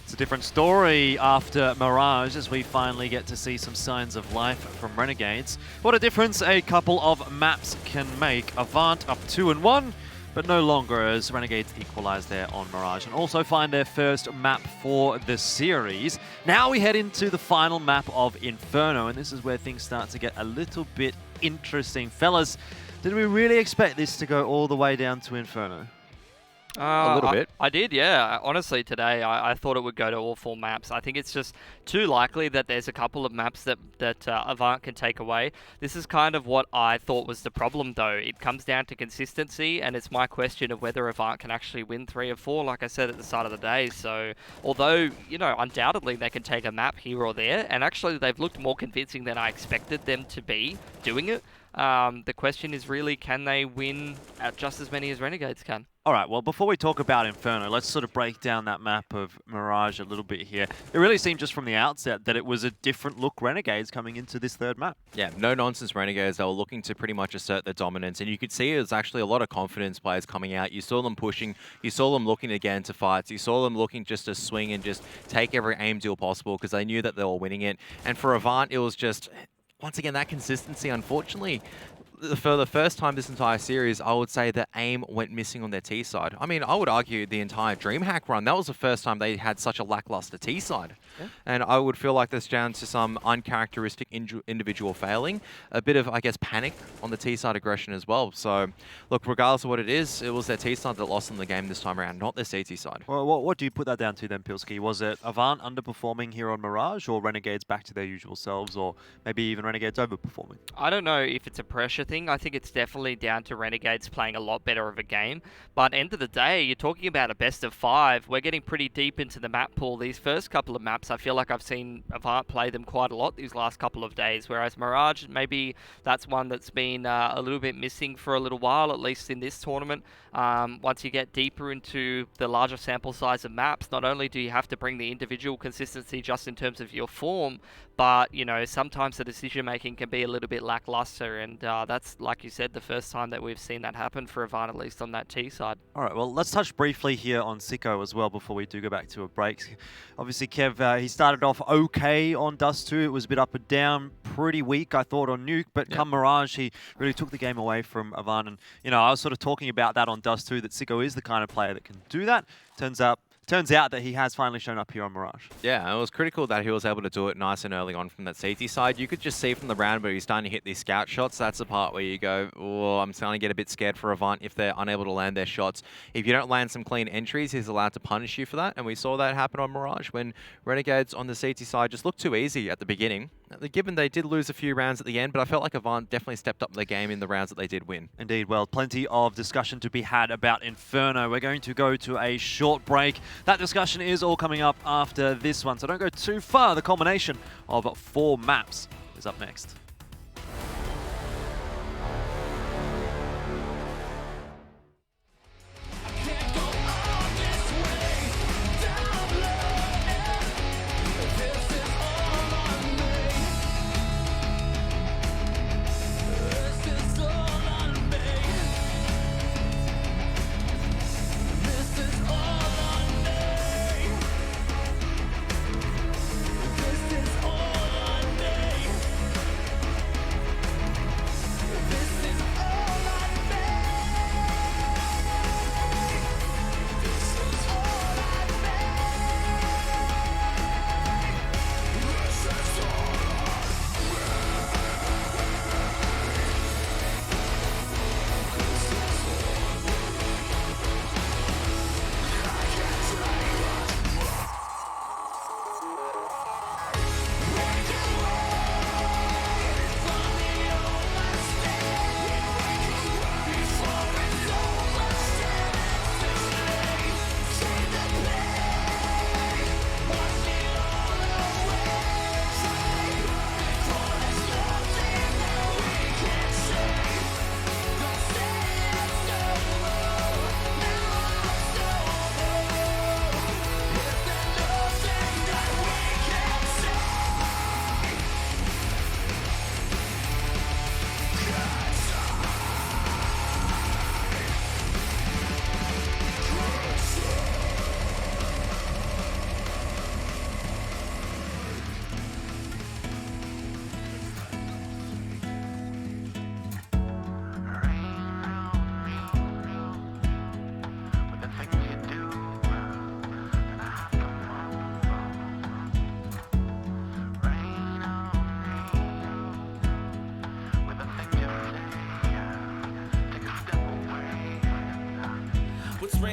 It's a different story after Mirage as we finally get to see some signs of life from Renegades. What a difference a couple of maps can make. AVANT up 2-1, but no longer as Renegades equalize there on Mirage and also find their first map for the series. Now we head into the final map of Inferno, and this is where things start to get a little bit interesting. Fellas, did we really expect this to go all the way down to Inferno? A little bit. I did, yeah. Honestly, today I thought it would go to all 4 maps. I think it's just too likely that there's a couple of maps that AVANT can take away. This is kind of what I thought was the problem, though. It comes down to consistency, and it's my question of whether AVANT can actually win 3 of 4, like I said at the start of the day. So, although, you know, undoubtedly they can take a map here or there, and actually they've looked more convincing than I expected them to be doing it. The question is really, can they win at just as many as Renegades can? All right, well, before we talk about Inferno, let's sort of break down that map of Mirage a little bit here. It really seemed just from the outset that it was a different look Renegades coming into this third map. Yeah, no-nonsense Renegades. They were looking to pretty much assert their dominance, and you could see it was actually a lot of confidence players coming out. You saw them pushing, you saw them looking to get into fights, you saw them looking just to swing and just take every aim deal possible because they knew that they were winning it. And for AVANT, it was just, once again, that consistency, unfortunately, for the first time this entire series, I would say that aim went missing on their T side. I mean, I would argue the entire DreamHack run, that was the first time they had such a lackluster T side. Yeah. And I would feel like that's down to some uncharacteristic individual failing, a bit of, I guess, panic on the T side aggression as well. So, look, regardless of what it is, it was their T side that lost in the game this time around, not their CT side. Well, what do you put that down to then, Pilski? Was it AVANT underperforming here on Mirage, or Renegades back to their usual selves, or maybe even Renegades overperforming? I don't know if it's a pressure thing. I think it's definitely down to Renegades playing a lot better of a game. But end of the day, you're talking about a best of 5. We're getting pretty deep into the map pool. These first couple of maps, I feel like I've seen AVANT play them quite a lot these last couple of days. Whereas Mirage, maybe that's one that's been a little bit missing for a little while, at least in this tournament. Once you get deeper into the larger sample size of maps, not only do you have to bring the individual consistency just in terms of your form, but, you know, sometimes the decision-making can be a little bit lackluster, and that's, like you said, the first time that we've seen that happen for AVANT, at least on that T side. All right, well, let's touch briefly here on Sicko as well before we do go back to a break. Obviously, Kev, he started off okay on Dust 2. It was a bit up and down, pretty weak, I thought, on Nuke, but come Mirage, he really took the game away from AVANT. And, you know, I was sort of talking about that on Dust 2, that Sicko is the kind of player that can do that. Turns out that he has finally shown up here on Mirage. Yeah, it was critical that he was able to do it nice and early on from that CT side. You could just see from the round where he's starting to hit these scout shots. That's the part where you go, oh, I'm starting to get a bit scared for AVANT if they're unable to land their shots. If you don't land some clean entries, he's allowed to punish you for that. And we saw that happen on Mirage when Renegades on the CT side just looked too easy at the beginning. Given they did lose a few rounds at the end, but I felt like AVANT definitely stepped up their game in the rounds that they did win. Indeed, well, plenty of discussion to be had about Inferno. We're going to go to a short break. That discussion is all coming up after this one, so don't go too far. The culmination of 4 maps is up next.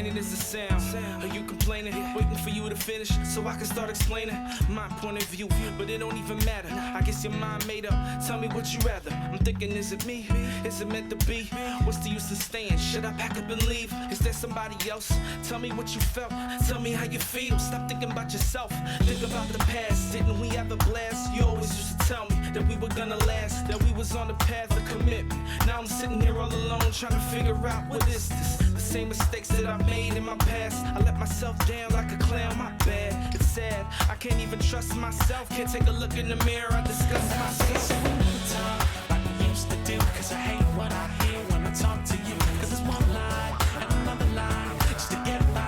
entertaining is the sound. Are you complaining? Waiting for you to finish so I can start explaining my point of view. But it don't even matter. I guess your mind made up. Tell me what you rather. I'm thinking, is it me? Is it meant to be? What's the use in staying? Should I pack up and leave? Is there somebody else? Tell me what you felt. Tell me how you feel. Stop thinking about yourself. Think about the past. Didn't we have a blast? You always used to tell me that we were gonna last, that we was on the path of commitment. Now I'm sitting here all alone trying to figure out what is this. The same mistakes that I made in my past. I let myself down like a clown, my bad. It's sad, I can't even trust myself. Can't take a look in the mirror, I disgust myself. Like we used to do, cause I hate what I hear when I talk to you. Cause it's one line and another line just to get by.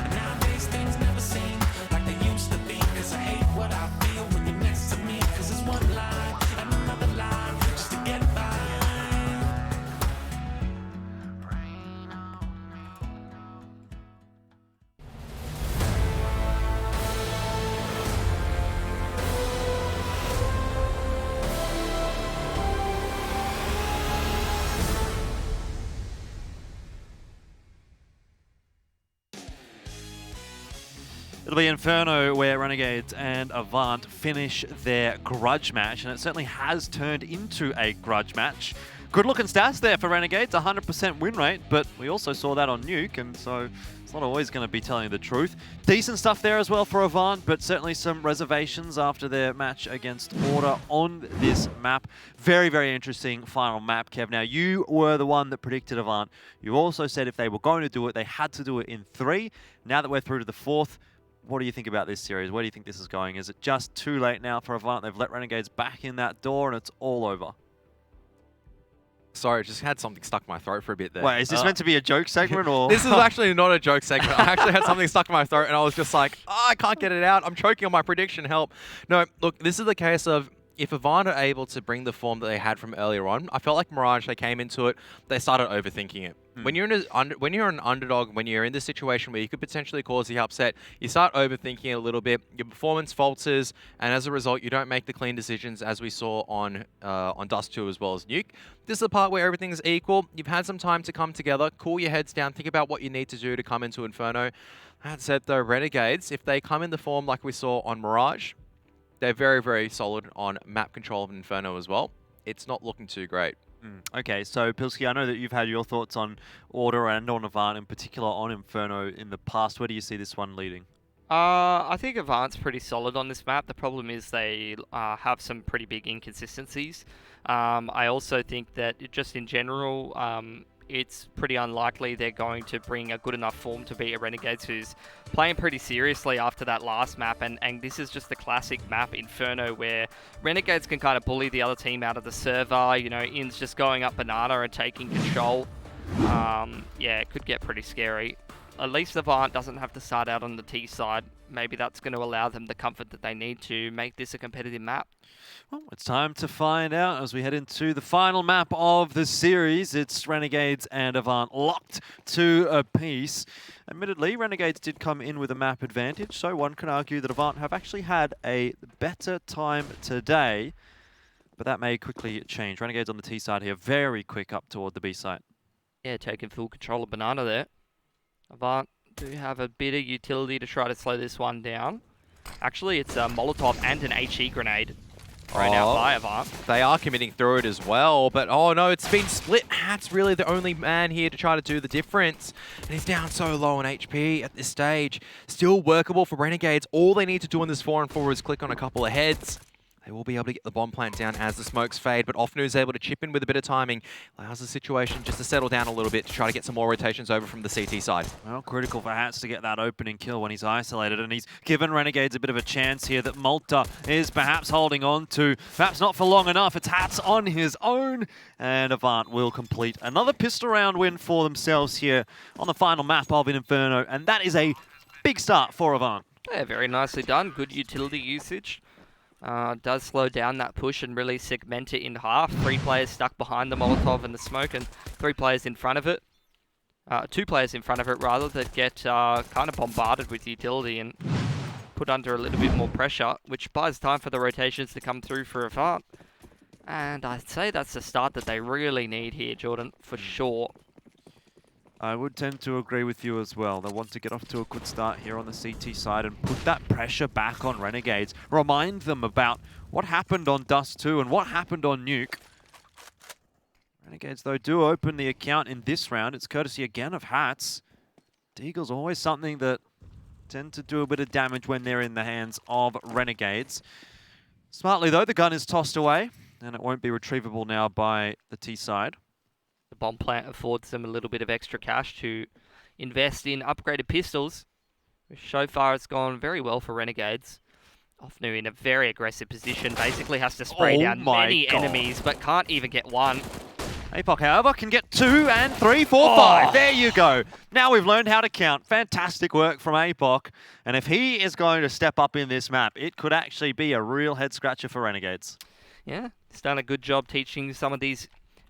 And nowadays things never seem like they used to be. Cause I hate what I feel when you're next to me. Cause it's one line and another line just to get by. It'll be Inferno where Renegades and AVANT finish their grudge match, and it certainly has turned into a grudge match. Good looking stats there for Renegades, 100% win rate, but we also saw that on Nuke, and so it's not always going to be telling the truth. Decent stuff there as well for AVANT, but certainly some reservations after their match against Order on this map. Very, very interesting final map, Kev. Now, you were the one that predicted AVANT. You also said if they were going to do it, they had to do it in 3. Now that we're through to the 4th, what do you think about this series? Where do you think this is going? Is it just too late now for AVANT? They've let Renegades back in that door and it's all over. Sorry, I just had something stuck in my throat for a bit there. Wait, is this meant to be a joke segment or? This is actually not a joke segment. I actually had something stuck in my throat and I was just like, oh, I can't get it out. I'm choking on my prediction. Help. No, look, this is the case of if AVANT are able to bring the form that they had from earlier on, I felt like Mirage, they came into it, they started overthinking it. When you're an underdog, when you're in this situation where you could potentially cause the upset, you start overthinking it a little bit. Your performance falters, and as a result, you don't make the clean decisions as we saw on Dust 2 as well as Nuke. This is the part where everything's equal. You've had some time to come together, cool your heads down, think about what you need to do to come into Inferno. That said, though, Renegades, if they come in the form like we saw on Mirage, they're very, very solid on map control of Inferno as well. It's not looking too great. Okay, so Pilsky, I know that you've had your thoughts on Order and on AVANT, in particular on Inferno in the past. Where do you see this one leading? I think AVANT's pretty solid on this map. The problem is they have some pretty big inconsistencies. I also think that just in general, it's pretty unlikely they're going to bring a good enough form to beat a Renegades who's playing pretty seriously after that last map, and this is just the classic map, Inferno, where Renegades can kind of bully the other team out of the server, you know, In's just going up banana and taking control. Yeah, it could get pretty scary. At least AVANT doesn't have to start out on the T side. Maybe that's going to allow them the comfort that they need to make this a competitive map. Well, it's time to find out as we head into the final map of the series. It's Renegades and AVANT locked to a piece. Admittedly, Renegades did come in with a map advantage, so one can argue that AVANT have actually had a better time today, but that may quickly change. Renegades on the T side here, very quick up toward the B site. Yeah, taking full control of banana there. AVANT do have a bit of utility to try to slow this one down. Actually, it's a Molotov and an HE grenade thrown out by AVANT. They are committing through it as well, but oh no, it's been split. Hat's really the only man here to try to do the difference. And he's down so low on HP at this stage. Still workable for Renegades. All they need to do in this 4-on-4 is click on a couple of heads. They will be able to get the bomb plant down as the smokes fade, but Offnu is able to chip in with a bit of timing. Allows the situation just to settle down a little bit to try to get some more rotations over from the CT side. Well, critical for Hats to get that opening kill when he's isolated, and he's given Renegades a bit of a chance here that Malta is perhaps holding on to. Perhaps not for long enough. It's Hats on his own, and AVANT will complete another pistol round win for themselves here on the final map of Inferno, and that is a big start for AVANT. Yeah, very nicely done. Good utility usage. Does slow down that push and really segment it in half. 3 players stuck behind the Molotov and the smoke, and 3 players in front of it. 2 players in front of it, rather, that get kind of bombarded with utility and put under a little bit more pressure, which buys time for the rotations to come through for AVANT. And I'd say that's the start that they really need here, Jordan, for sure. I would tend to agree with you as well. They want to get off to a good start here on the CT side and put that pressure back on Renegades. Remind them about what happened on Dust 2 and what happened on Nuke. Renegades, though, do open the account in this round. It's courtesy again of Hats. Deagle's always something that tend to do a bit of damage when they're in the hands of Renegades. Smartly, though, the gun is tossed away, and it won't be retrievable now by the T side. The bomb plant affords them a little bit of extra cash to invest in upgraded pistols, which so far has gone very well for Renegades. Ofnu in a very aggressive position, basically has to spray down many enemies, but can't even get one. APOC, however, can get 2 and 3, 4, 5. There you go. Now we've learned how to count. Fantastic work from APOC. And if he is going to step up in this map, it could actually be a real head-scratcher for Renegades. Yeah, he's done a good job teaching some of these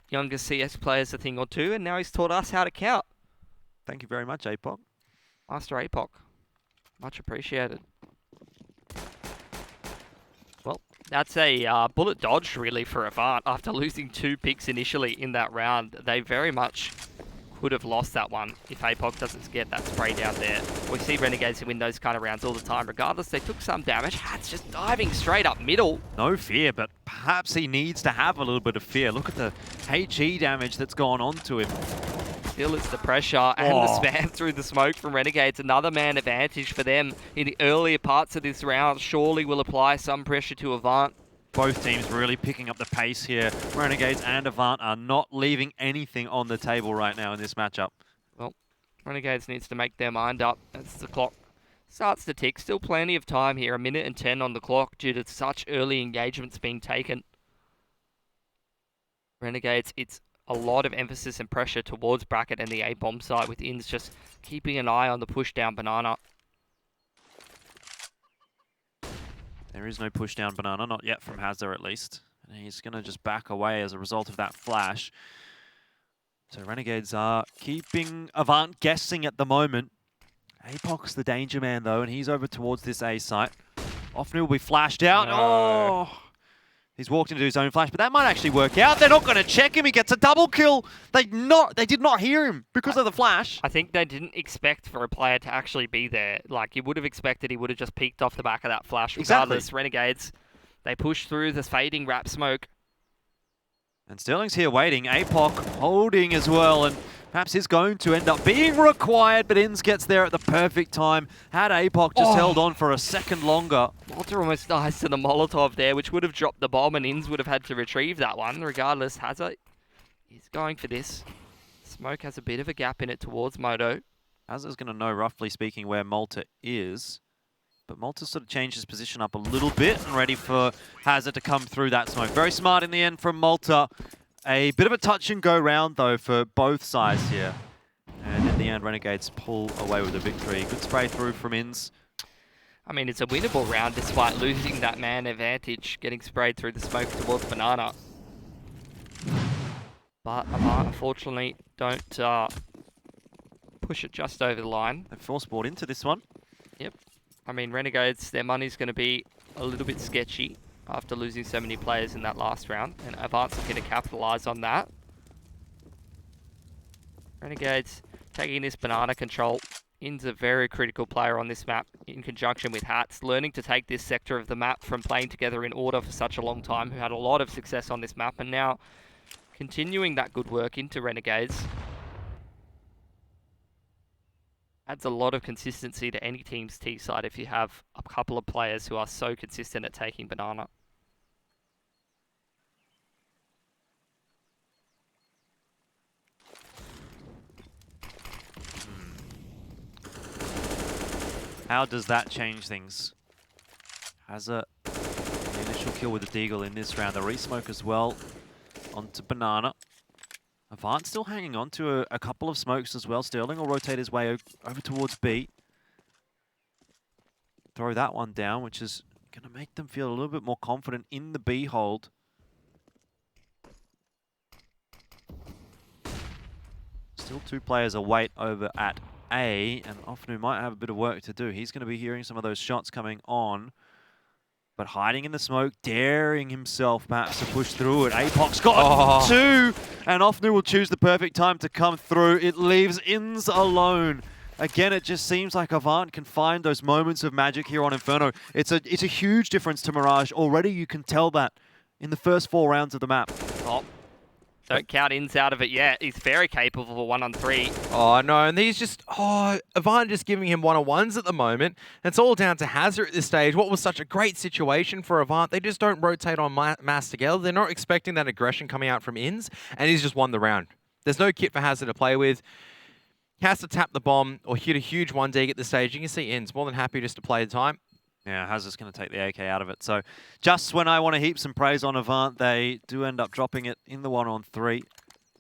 younger CS players a thing or two, and now he's taught us how to count. Thank you very much, APOC. Master APOC. Much appreciated. Well, that's a bullet dodge, really, for AVANT. After losing 2 picks initially in that round, they very much could have lost that one if APOC doesn't get that spray down there. We see Renegades win those kind of rounds all the time. Regardless, they took some damage. Hat's just diving straight up middle. No fear, but perhaps he needs to have a little bit of fear. Look at the HE damage that's gone on to him. Still, it's the pressure and the spam through the smoke from Renegades. Another man advantage for them in the earlier parts of this round. Surely will apply some pressure to AVANT. Both teams really picking up the pace here. Renegades and AVANT are not leaving anything on the table right now in this matchup. Well, Renegades needs to make their mind up as the clock starts to tick. Still plenty of time here, 1 minute and 10 on the clock due to such early engagements being taken. Renegades, it's a lot of emphasis and pressure towards bracket and the A-bomb side, with Ins just keeping an eye on the push down banana. There is no push down banana, not yet from Hazard at least. And he's going to just back away as a result of that flash. So Renegades are keeping AVANT guessing at the moment. APOC's the danger man though, and he's over towards this A site. Often will be flashed out. No. Oh! He's walked into his own flash, but that might actually work out. They're not going to check him. He gets a double kill. They did not hear him because of the flash. I think they didn't expect for a player to actually be there. Like, you would have expected he would have just peeked off the back of that flash. Regardless, exactly. Renegades, they push through the fading wrap smoke. And Sterling's here waiting. APOC holding as well, and perhaps he's going to end up being required, but Inns gets there at the perfect time. Had APOC just held on for a second longer. Walter almost dies to the Molotov there, which would have dropped the bomb, and Inns would have had to retrieve that one. Regardless, Hazard is going for this. Smoke has a bit of a gap in it towards Moto. Hazard's going to know, roughly speaking, where Malta is. But Malta sort of changed his position up a little bit and ready for Hazard to come through that smoke. Very smart in the end from Malta. A bit of a touch and go round, though, for both sides here. And in the end, Renegades pull away with a victory. Good spray through from Inns. I mean, it's a winnable round despite losing that man advantage, getting sprayed through the smoke towards Banana. But AVANT, unfortunately, don't push it just over the line. They force-bought into this one. Yep. I mean, Renegades, their money's going to be a little bit sketchy after losing so many players in that last round, and AVANT's going to capitalise on that. Renegades taking this banana control. In's a very critical player on this map in conjunction with Hats, learning to take this sector of the map from playing together in order for such a long time, who had a lot of success on this map, and now continuing that good work into Renegades. Adds a lot of consistency to any team's T side if you have a couple of players who are so consistent at taking banana. How does that change things? Hazard, the initial kill with the Deagle in this round. The re-smoke as well onto Banana. AVANT still hanging on to a couple of smokes as well. Sterling will rotate his way over towards B. Throw that one down, which is going to make them feel a little bit more confident in the B hold. Still 2 players await over at A, and Ofnu might have a bit of work to do. He's going to be hearing some of those shots coming on. but hiding in the smoke, daring himself perhaps to push through it. Apoc's got 2, and Ofnu will choose the perfect time to come through. It leaves Inns alone. Again, it just seems like Avant can find those moments of magic here on Inferno. It's a huge difference to Mirage. Already you can tell that in the first 4 rounds of the map. Oh, don't count Inns out of it yet. He's very capable of a 1-on-3. Oh, no, and he's just... Oh, Avant just giving him 1-on-1s at the moment. It's all down to Hazard at this stage. What was such a great situation for Avant. They just don't rotate on mass together. They're not expecting that aggression coming out from Inns, and he's just won the round. There's no kit for Hazard to play with. He has to tap the bomb or hit a huge 1D at this stage. You can see Inns more than happy just to play the time. Yeah, Hazard's going to take the AK out of it. So just when I want to heap some praise on Avant, they do end up dropping it in the 1-on-3.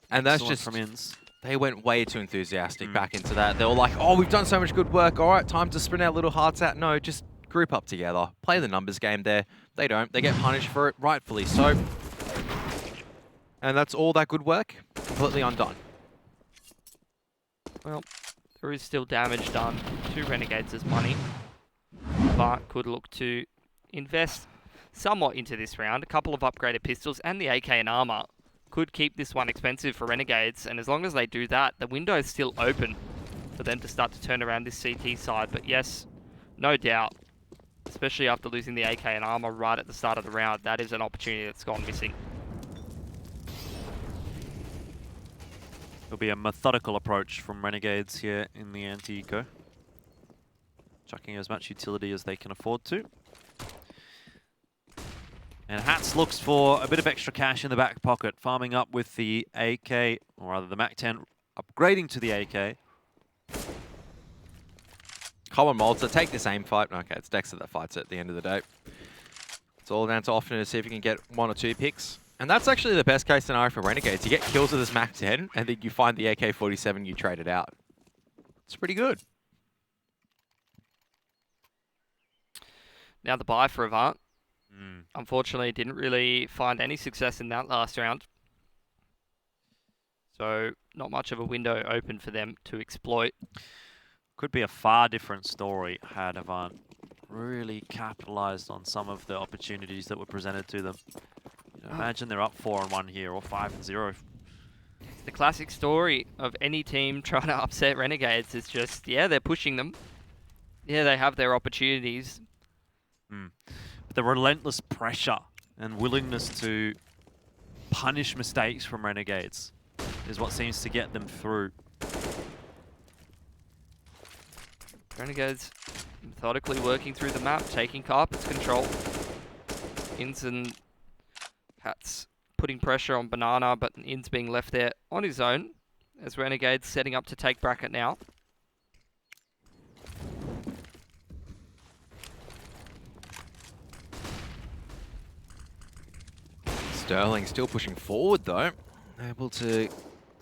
And that's just... from Inns. They went way too enthusiastic back into that. They were like, oh, we've done so much good work. All right, time to sprint our little hearts out. No, just group up together. Play the numbers game there. They don't. They get punished for it, rightfully so. And that's all that good work completely undone. Well, there is still damage done to Renegades' money. But could look to invest somewhat into this round. A couple of upgraded pistols and the AK and armor could keep this one expensive for Renegades. And as long as they do that, the window is still open for them to start to turn around this CT side. But yes, no doubt, especially after losing the AK and armor right at the start of the round, that is an opportunity that's gone missing. It'll be a methodical approach from Renegades here in the anti-eco. Chucking as much utility as they can afford to. And Hats looks for a bit of extra cash in the back pocket, farming up with the AK, or rather the MAC-10, upgrading to the AK. Common Malta, take this aim fight. Okay, it's Dexter that fights it at the end of the day. It's all down to Often to see if you can get 1 or 2 picks. And that's actually the best case scenario for Renegades. You get kills with this MAC-10, and then you find the AK-47 you trade it out. It's pretty good. Now the buy for Avant. Unfortunately, didn't really find any success in that last round. So, not much of a window open for them to exploit. Could be a far different story had Avant really capitalized on some of the opportunities that were presented to them. You know, imagine they're up 4-1 here, or 5-0. The classic story of any team trying to upset Renegades is just, yeah, they're pushing them. Yeah, they have their opportunities. But the relentless pressure and willingness to punish mistakes from Renegades is what seems to get them through. Renegades methodically working through the map, taking carpet's control. Inns and Hats putting pressure on Banana, but Inns being left there on his own as Renegades setting up to take bracket now. Sterling still pushing forward though. Able to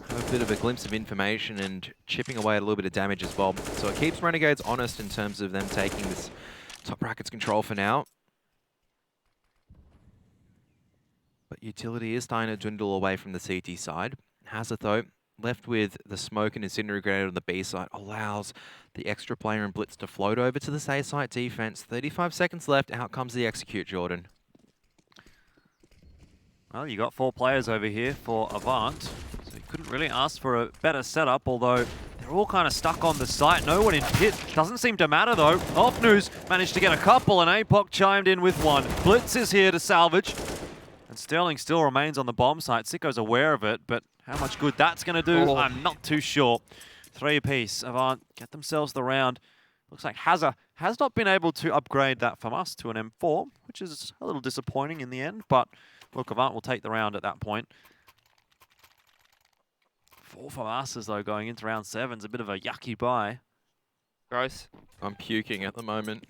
have a bit of a glimpse of information and chipping away at a little bit of damage as well. So it keeps Renegades honest in terms of them taking this top bracket's control for now. But utility is starting to dwindle away from the CT side. Hazard though, left with the smoke and incendiary grenade on the B side, allows the extra player and blitz to float over to the A site defense. 35 seconds left, out comes the execute, Jordan. Well, you got 4 players over here for Avant, so you couldn't really ask for a better setup, although they're all kind of stuck on the site. No one in pit. Doesn't seem to matter, though. Ofnu's managed to get a couple, and Apoc chimed in with 1. Blitz is here to salvage, and Sterling still remains on the bomb site. Sicko's aware of it, but how much good that's going to do, I'm not too sure. 3 apiece. Avant get themselves the round. Looks like Hazard has not been able to upgrade that from us to an M4, which is a little disappointing in the end, but look, Avant will take the round at that point. 4 for Masters, though, going into round 7 is a bit of a yucky buy. Gross. I'm puking at the moment.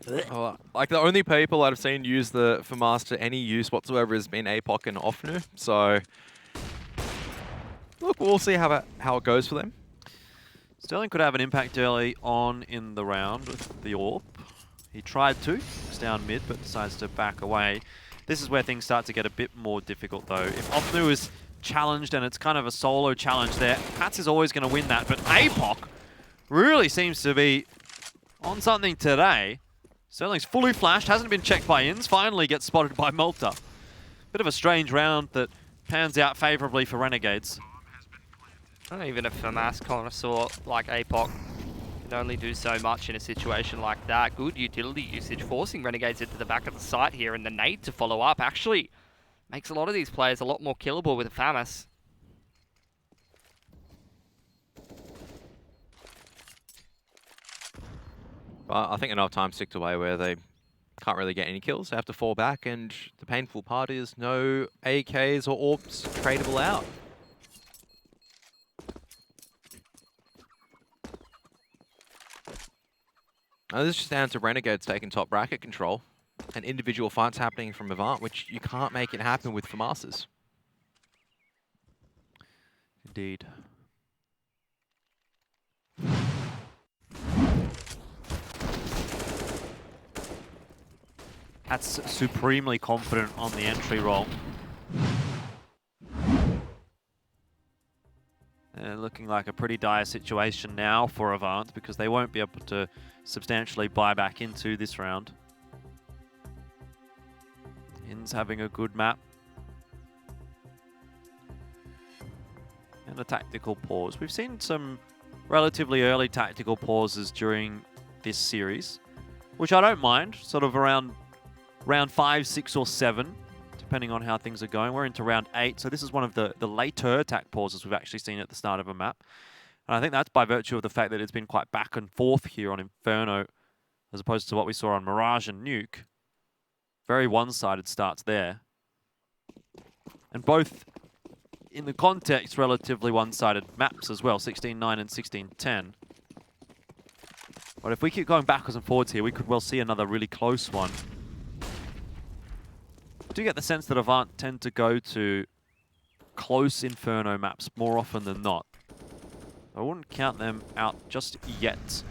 Like, the only people I've seen use the FAMAS to any use whatsoever has been Apoc and Ofnu. So, look, we'll see how it goes for them. Sterling could have an impact early on in the round with the AWP. He tried to, was down mid, but decides to back away. This is where things start to get a bit more difficult, though. If Ofnu is challenged and it's kind of a solo challenge there, Hats is always going to win that. But Apoc really seems to be on something today. Sterling's fully flashed, hasn't been checked by Inns, finally gets spotted by Malta. Bit of a strange round that pans out favorably for Renegades. Even if a mass connoisseur like APOC can only do so much in a situation like that. Good utility usage, forcing Renegades into the back of the site here, and the nade to follow up actually makes a lot of these players a lot more killable with a FAMAS. I think enough time ticked away where they can't really get any kills. They have to fall back, and the painful part is no AKs or orbs tradable out. Now this is just down to Renegades taking top bracket control and individual fights happening from AVANT, which you can't make it happen with FAMASs. Indeed. That's supremely confident on the entry roll. Looking like a pretty dire situation now for AVANT because they won't be able to substantially buy back into this round. In's having a good map. And a tactical pause. We've seen some relatively early tactical pauses during this series, which I don't mind, sort of around round 5, 6, or 7, depending on how things are going. We're into round 8, so this is one of the later attack pauses we've actually seen at the start of a map. And I think that's by virtue of the fact that it's been quite back and forth here on Inferno, as opposed to what we saw on Mirage and Nuke. Very one-sided starts there. And both, in the context, relatively one-sided maps as well, 16-9 and 16-10. But if we keep going backwards and forwards here, we could well see another really close one. I do get the sense that AVANT tend to go to close Inferno maps more often than not. I wouldn't count them out just yet.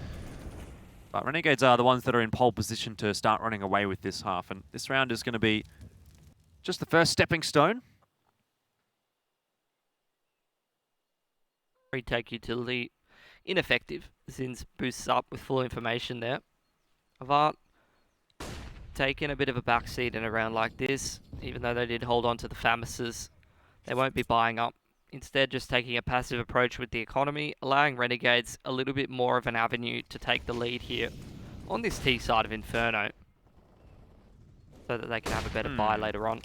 But Renegades are the ones that are in pole position to start running away with this half. And this round is going to be just the first stepping stone. Retake utility ineffective. Zins boosts up with full information there. AVANT taking a bit of a backseat in a round like this, even though they did hold on to the FAMASs. They won't be buying up. Instead, just taking a passive approach with the economy, allowing Renegades a little bit more of an avenue to take the lead here on this T side of Inferno, so that they can have a better buy later on.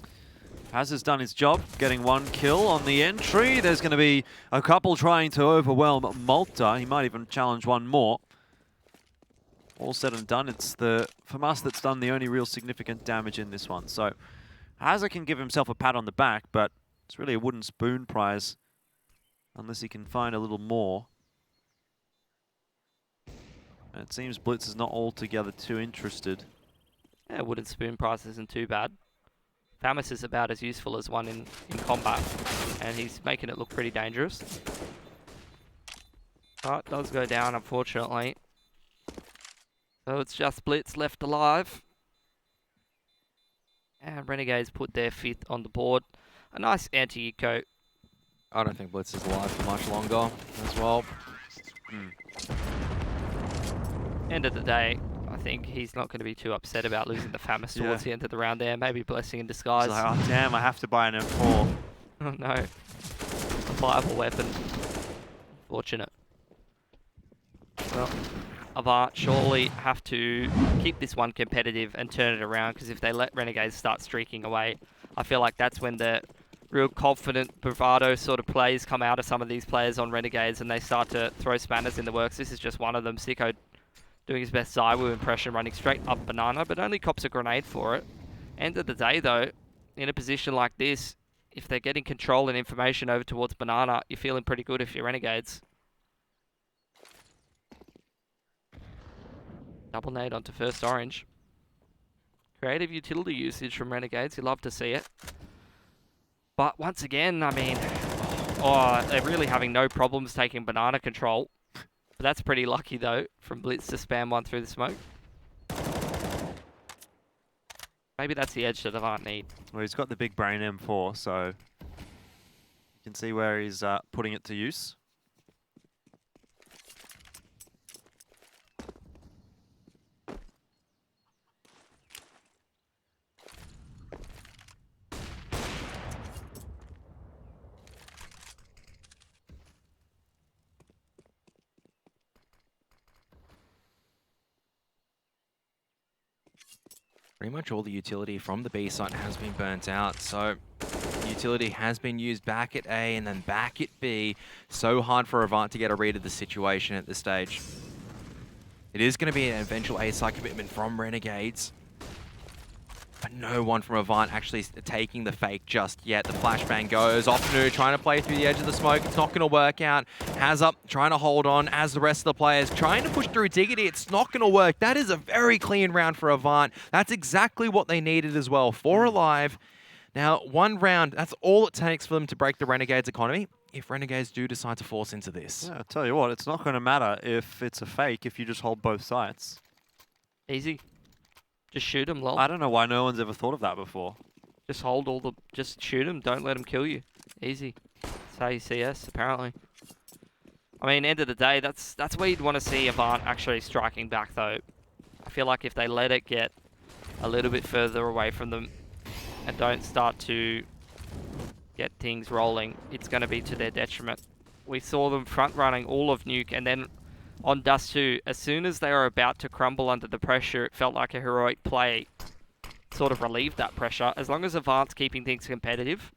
Paz has done his job, getting one kill on the entry. There's going to be a couple trying to overwhelm Malta. He might even challenge one more. All said and done, it's the FAMAS that's done the only real significant damage in this one. So Hazza can give himself a pat on the back, but it's really a wooden spoon prize unless he can find a little more. And it seems Blitz is not altogether too interested. Yeah, wooden spoon prize isn't too bad. FAMAS is about as useful as one in combat, and he's making it look pretty dangerous. Oh, it does go down, unfortunately. So it's just Blitz left alive. And Renegades put their 5th on the board. A nice anti-eco. I don't think Blitz is alive for much longer as well. End of the day, I think he's not going to be too upset about losing the FAMAS towards the end of the round there. Maybe blessing in disguise. He's like, oh damn, I have to buy an M4. Oh no. A viable weapon. Fortunate. Well, AVANT surely have to keep this one competitive and turn it around, because if they let Renegades start streaking away, I feel like that's when the real confident bravado sort of plays come out of some of these players on Renegades, and they start to throw spanners in the works. This is just one of them. Sicko doing his best Zywoo impression, running straight up Banana, but only cops a grenade for it. End of the day though, in a position like this, if they're getting control and information over towards Banana, you're feeling pretty good if you're Renegades. Double nade onto first orange. Creative utility usage from Renegades, you love to see it. But once again, I mean, they're really having no problems taking Banana control. But that's pretty lucky though, from Blitz to spam one through the smoke. Maybe that's the edge that AVANT need. Well, he's got the big brain M4, so you can see where he's putting it to use. Pretty much all the utility from the B site has been burnt out, so utility has been used back at A and then back at B. So hard for AVANT to get a read of the situation at this stage. It is going to be an eventual A site commitment from Renegades, but no one from AVANT actually taking the fake just yet. The flashbang goes. Offnu trying to play through the edge of the smoke. It's not going to work out. Hazard trying to hold on as the rest of the players trying to push through Diggity. It's not going to work. That is a very clean round for AVANT. That's exactly what they needed as well. 4 alive. Now, 1 round, that's all it takes for them to break the Renegades economy if Renegades do decide to force into this. Yeah, I'll tell you what, it's not going to matter if it's a fake if you just hold both sides. Easy. Just shoot him, lol. I don't know why no one's ever thought of that before. Just hold all the... Just shoot him. Don't let him kill you. Easy. That's how you CS, apparently. I mean, end of the day, that's where you'd want to see AVANT actually striking back, though. I feel like if they let it get a little bit further away from them and don't start to get things rolling, it's going to be to their detriment. We saw them front-running all of Nuke, and then on Dust 2, as soon as they were about to crumble under the pressure, it felt like a heroic play sort of relieved that pressure. As long as AVANT's keeping things competitive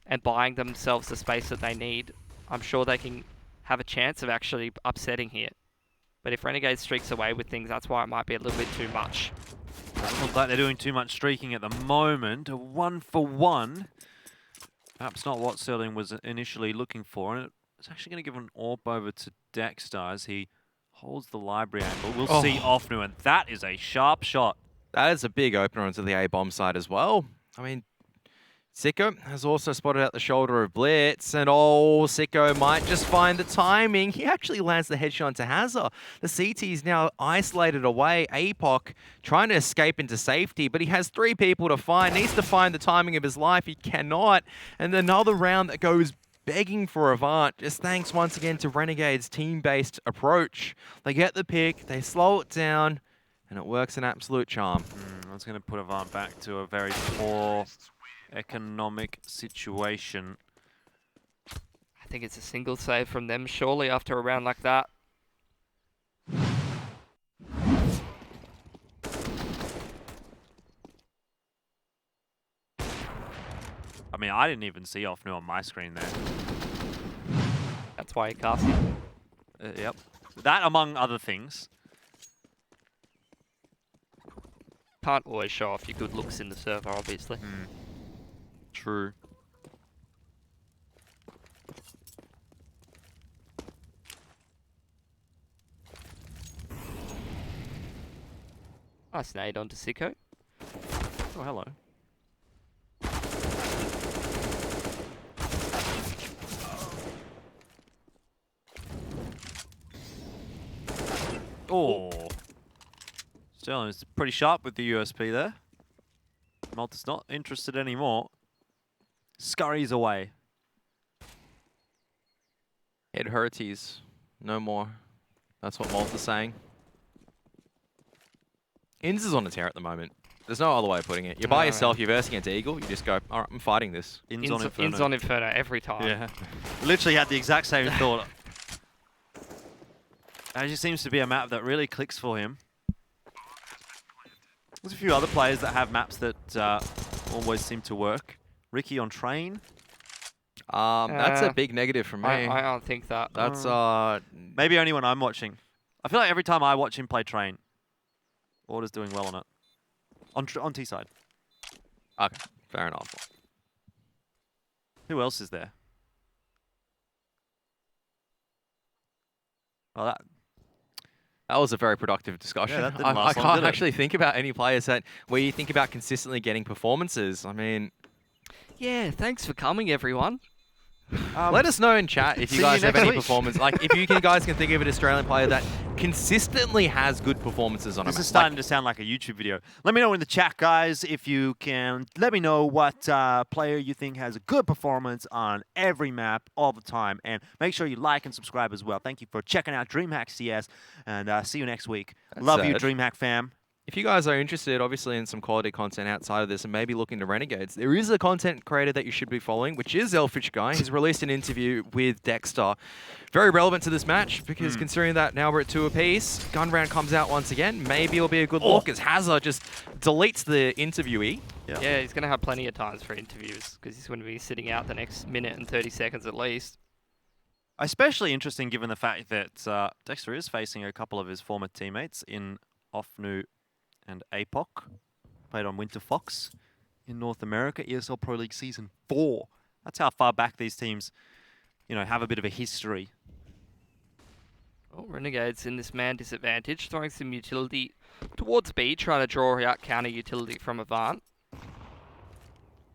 and buying themselves the space that they need, I'm sure they can have a chance of actually upsetting here. But if Renegade streaks away with things, that's why it might be a little bit too much. Doesn't look like they're doing too much streaking at the moment. A 1-for-1. Perhaps not what Sterling was initially looking for. And it's actually going to give an AWP over to Dexter as he holds the library angle. We'll see Offnu, and that is a sharp shot. That is a big opener onto the A-bomb side as well. I mean, Sicko has also spotted out the shoulder of Blitz, and Sicko might just find the timing. He actually lands the headshot into Hazard. The CT is now isolated away. APOC trying to escape into safety, but he has 3 people to find. Needs to find the timing of his life. He cannot. And another round that goes begging for AVANT, just thanks once again to Renegade's team-based approach. They get the pick, they slow it down, and it works an absolute charm. That's going to put AVANT back to a very poor economic situation. I think it's a single save from them, surely, after a round like that. I mean, I didn't even see Offnu on my screen there. That's why he cast him. Yep. That among other things. Can't always show off your good looks in the server, obviously. True. Nice nade onto Sicko. Oh, hello. Oh. Sterling is pretty sharp with the USP there. Malta's not interested anymore. Scurries away. It hurties. No more. That's what Malta's saying. Inns is on a tear at the moment. There's no other way of putting it. You're by yourself, you're versing into Eagle, you just go, alright, I'm fighting this. Inns on Inferno. Inns on Inferno every time. Yeah. Literally had the exact same thought. It just seems to be a map that really clicks for him. There's a few other players that have maps that always seem to work. Ricky on Train. That's a big negative for me. I don't think that. That's maybe only when I'm watching. I feel like every time I watch him play Train, Order's doing well on it. On T side. Okay, fair enough. Who else is there? Oh, that was a very productive discussion. Yeah, that didn't last I long, can't did it? actually think about any players where you think about consistently getting performances. I mean, Yeah, thanks for coming, everyone. let us know in chat if you see guys you have next any week. performance. Like, if you guys can think of an Australian player that consistently has good performances on a This map. is starting to sound like a YouTube video. Let me know in the chat, guys, if you can. Let me know what player you think has a good performance on every map all the time. And make sure you like and subscribe as well. Thank you for checking out DreamHack CS. And see you next week. That's Love you, sad. DreamHack fam. If you guys are interested, obviously, in some quality content outside of this and maybe looking to Renegades, there is a content creator that you should be following, which is Elfish Guy. He's released an interview with Dexter. Very relevant to this match, because considering that now we're at 2 apiece, gun round comes out once again. Maybe it'll be a good look as Hazard just deletes the interviewee. Yeah, he's going to have plenty of times for interviews, because he's going to be sitting out the next minute and 30 seconds at least. Especially interesting given the fact that Dexter is facing a couple of his former teammates in Ofnu and APOC. Played on Winter Fox in North America, ESL Pro League Season 4. That's how far back these teams, you know, have a bit of a history. Well, Renegades in this man disadvantage, throwing some utility towards B, trying to draw out counter utility from Avant.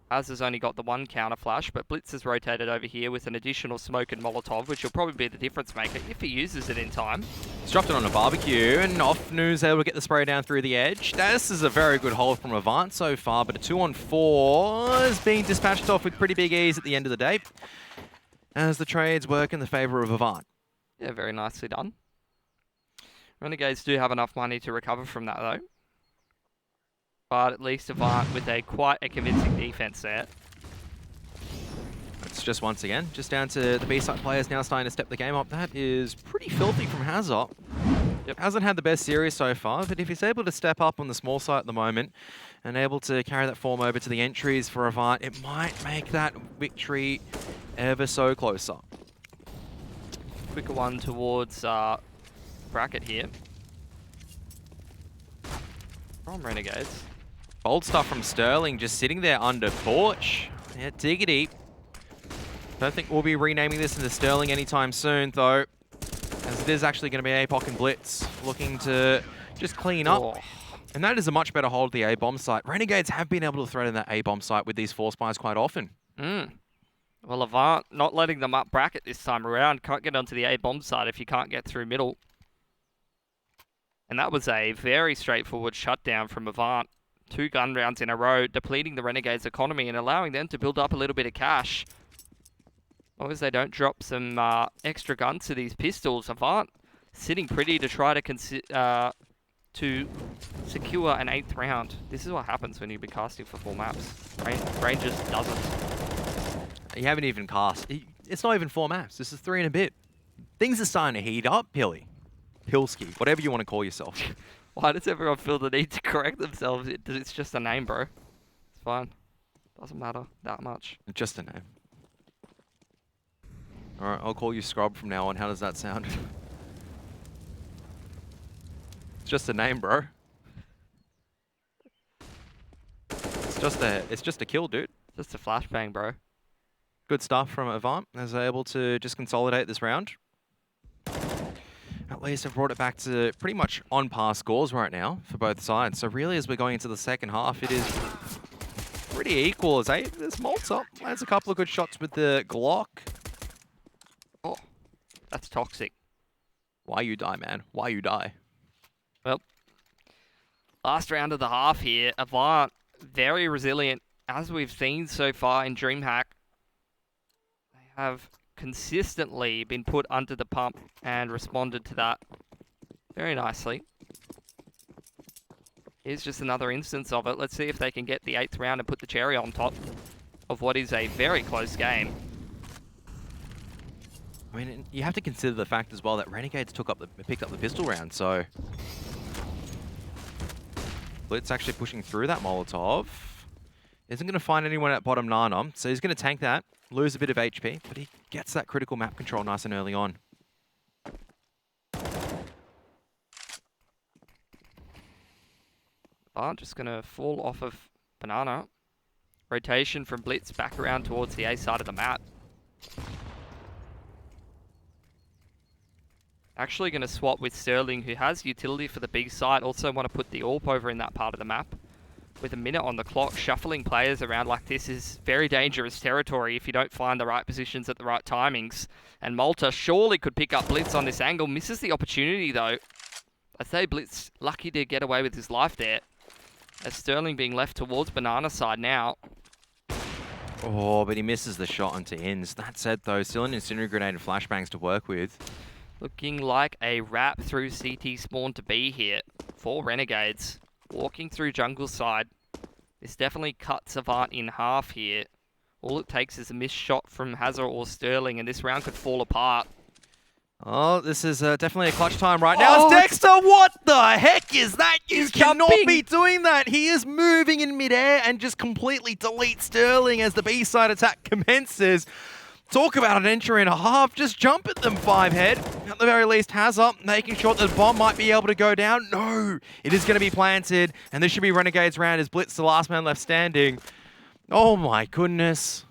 Az has only got the one counter flash, but Blitz has rotated over here with an additional smoke and Molotov, which will probably be the difference maker if he uses it in time. He's dropped it on a barbecue, and Ofnu's able to get the spray down through the edge. This is a very good hold from Avant so far, but a 2-on-4 is being dispatched off with pretty big ease at the end of the day, as the trades work in the favour of Avant. Yeah, very nicely done. Renegades do have enough money to recover from that, though. But at least Avant with quite a convincing defense there. It's just once again, just down to the B-side players now starting to step the game up. That is pretty filthy from Hazard. Yep. Hasn't had the best series so far, but if he's able to step up on the small side at the moment and able to carry that form over to the entries for Avant, it might make that victory ever so closer. Quicker one towards bracket here. From Renegades. Bold stuff from Sterling, just sitting there under Torch. Yeah, diggity. Don't think we'll be renaming this into Sterling anytime soon, though, as it is actually going to be APOC and Blitz looking to just clean up. Oh. And that is a much better hold of the A-bomb site. Renegades have been able to threaten that A-bomb site with these force buys quite often. Well, Avant not letting them up bracket this time around. Can't get onto the A-bomb side if you can't get through middle. And that was a very straightforward shutdown from Avant. 2 gun rounds in a row, depleting the Renegades' economy and allowing them to build up a little bit of cash. As long as they don't drop some extra guns to these pistols, Avant sitting pretty to try to secure an 8th round. This is what happens when you've been casting for 4 maps. Rain just doesn't. You haven't even cast. It's not even 4 maps. This is 3 and a bit. Things are starting to heat up, Pilski, whatever you want to call yourself. Why does everyone feel the need to correct themselves? It's just a name, bro. It's fine. Doesn't matter that much. Just a name. Alright, I'll call you Scrub from now on. How does that sound? It's just a name, bro. It's just a kill, dude. Just a flashbang, bro. Good stuff from Avant, as they're able to just consolidate this round. At least have brought it back to pretty much on par scores right now for both sides. So really, as we're going into the second half, it is pretty equal. As there's Malta lands a couple of good shots with the Glock. Oh, that's toxic. Why you die, man? Why you die? Well, last round of the half here. Avant, very resilient, as we've seen so far in DreamHack. They have consistently been put under the pump and responded to that very nicely. Here's just another instance of it. Let's see if they can get the 8th round and put the cherry on top of what is a very close game. I mean, you have to consider the fact as well that Renegades picked up the pistol round, so Blitz actually pushing through that Molotov. Isn't going to find anyone at bottom Nana, so he's going to tank that, lose a bit of HP, but he gets that critical map control nice and early on. Just going to fall off of Banana. Rotation from Blitz back around towards the A side of the map. Actually going to swap with Sterling, who has utility for the big site. Also want to put the AWP over in that part of the map. With a minute on the clock, shuffling players around like this is very dangerous territory if you don't find the right positions at the right timings. And Malta surely could pick up Blitz on this angle. Misses the opportunity though. I say Blitz lucky to get away with his life there. As Sterling being left towards Banana side now. Oh, but he misses the shot onto ins. That said though, still an Incendiary Grenade and flashbangs to work with. Looking like a wrap through CT spawn to be here for Renegades. walking through jungle side. This definitely cuts AVANT in half here. All it takes is a missed shot from Hazard or Sterling, and this round could fall apart. Oh, this is definitely a clutch time right now. Oh, It's Dexter! What the heck is that? You He's cannot jumping. be doing that. He is moving in midair and just completely deletes Sterling as the B-side attack commences. Talk about an entry and a half. Just jump at them, 5-head. At the very least, Hazard making sure that the bomb might be able to go down. No, it is going to be planted, and this should be Renegades round as Blitz, the last man left standing. Oh my goodness.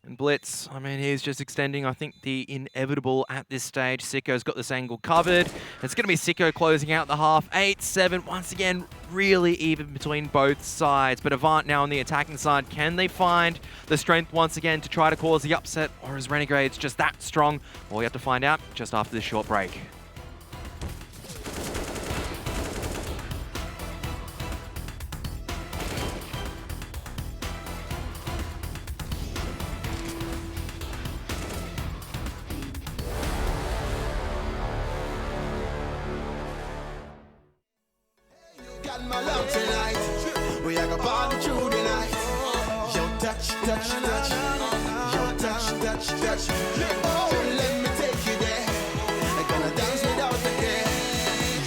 And Blitz, I mean, he's just extending, I think, the inevitable at this stage. Sicko's got this angle covered. It's going to be Sicko closing out the half. 8-7, once again, really even between both sides. But AVANT now on the attacking side. Can they find the strength once again to try to cause the upset? Or is Renegades just that strong? Well, we have to find out just after this short break. Got my love tonight. We are gonna party through the night. Yo, touch, touch, touch. Yo, touch, touch, touch. Oh, let me take you there. I'm gonna dance without the care.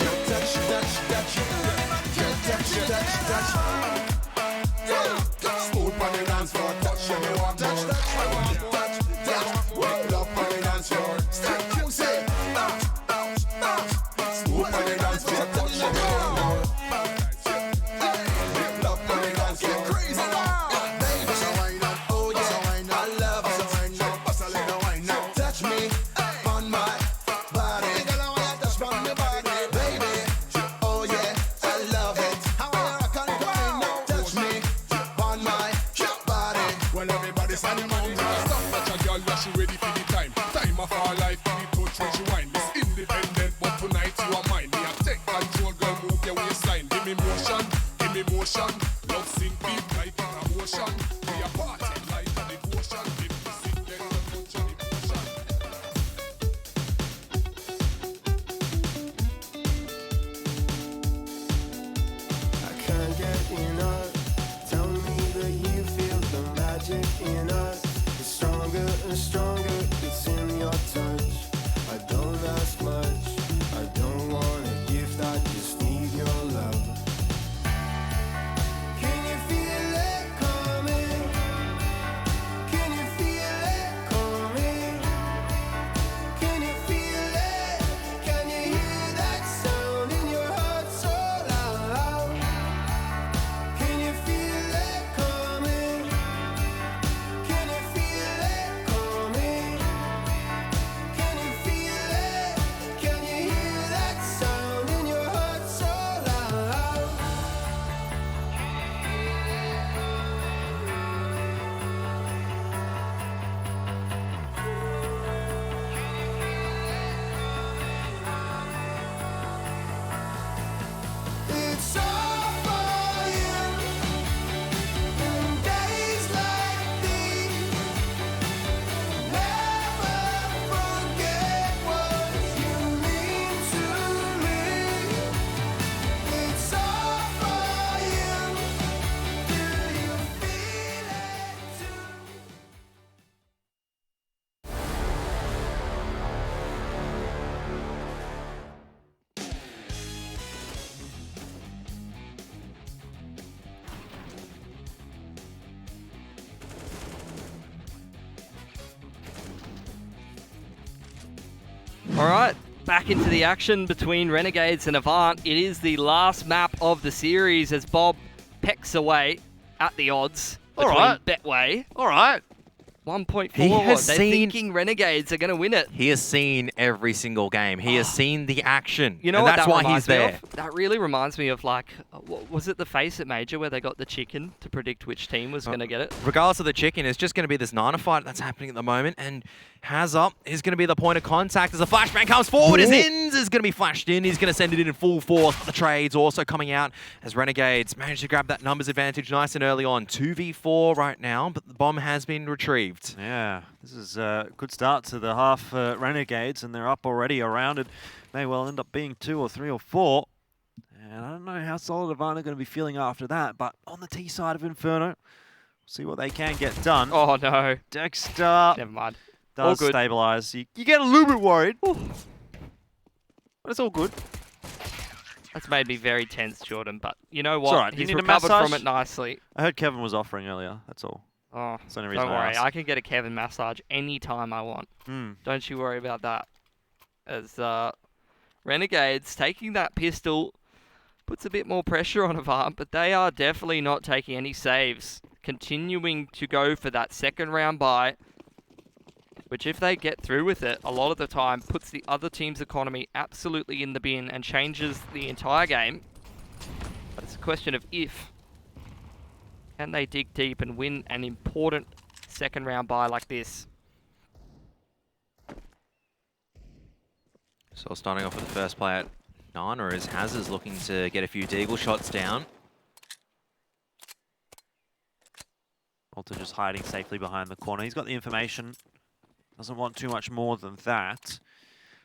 Yo, touch, touch, touch. Yo, touch, touch, touch. Smooth on the dance floor. Touch everyone. Touch, touch, touch, touch. Wake up on the dance floor. Stop, you say. Smooth on the dance floor. Touch everyone. All right, back into the action between Renegades and AVANT. It is the last map of the series as Bob pecks away at the odds between Betway. All right. 1.4. He has They're seen- thinking Renegades are going to win it. He has seen every single game. He has seen the action. You know and what that's that why reminds he's me there. of? That really reminds me of, like, what was it, the Face at Major where they got the chicken to predict which team was going to get it? Regardless of the chicken, it's just going to be this Nana fight that's happening at the moment. And Has up is going to be the point of contact as a flashbang comes forward. His ends is going to be flashed in. He's going to send it in full force. But the trades also coming out as Renegades manage to grab that numbers advantage nice and early on. 2v4 right now, but the bomb has been retrieved. Yeah, this is a good start to the half for Renegades, and they're up already around it. May well end up being 2 or 3 or 4. And I don't know how solid AVANT are going to be feeling after that, but on the T side of Inferno, see what they can get done. Oh, no. Dexter Never mind. does good. stabilize. You get a little bit worried, but it's all good. That's made me very tense, Jordan, but you know It's what? all right. You He's need a recovered from massage? it nicely. I heard Kevin was offering earlier, that's all. Oh, That's the only reason don't I worry. asked. I can get a Kevin massage anytime I want. Don't you worry about that. As Renegades taking that pistol puts a bit more pressure on AVANT, but they are definitely not taking any saves. Continuing to go for that second round buy, which if they get through with it, a lot of the time puts the other team's economy absolutely in the bin and changes the entire game. But it's a question of if. Can they dig deep and win an important second round buy like this? So starting off with the first play at Nana as Hazard's looking to get a few deagle shots down. Malta just hiding safely behind the corner. He's got the information. Doesn't want too much more than that.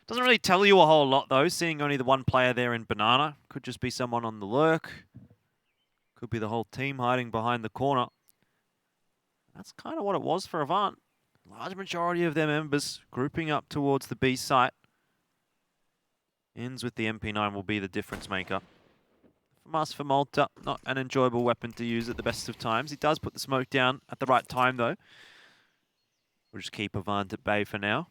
Doesn't really tell you a whole lot, though, seeing only the one player there in Banana. Could just be someone on the lurk. Could be the whole team hiding behind the corner. That's kind of what it was for AVANT. Large majority of their members grouping up towards the B site. Ends with the MP9 will be the difference maker. From us for Malta, not an enjoyable weapon to use at the best of times. He does put the smoke down at the right time, though. We'll just keep AVANT at bay for now.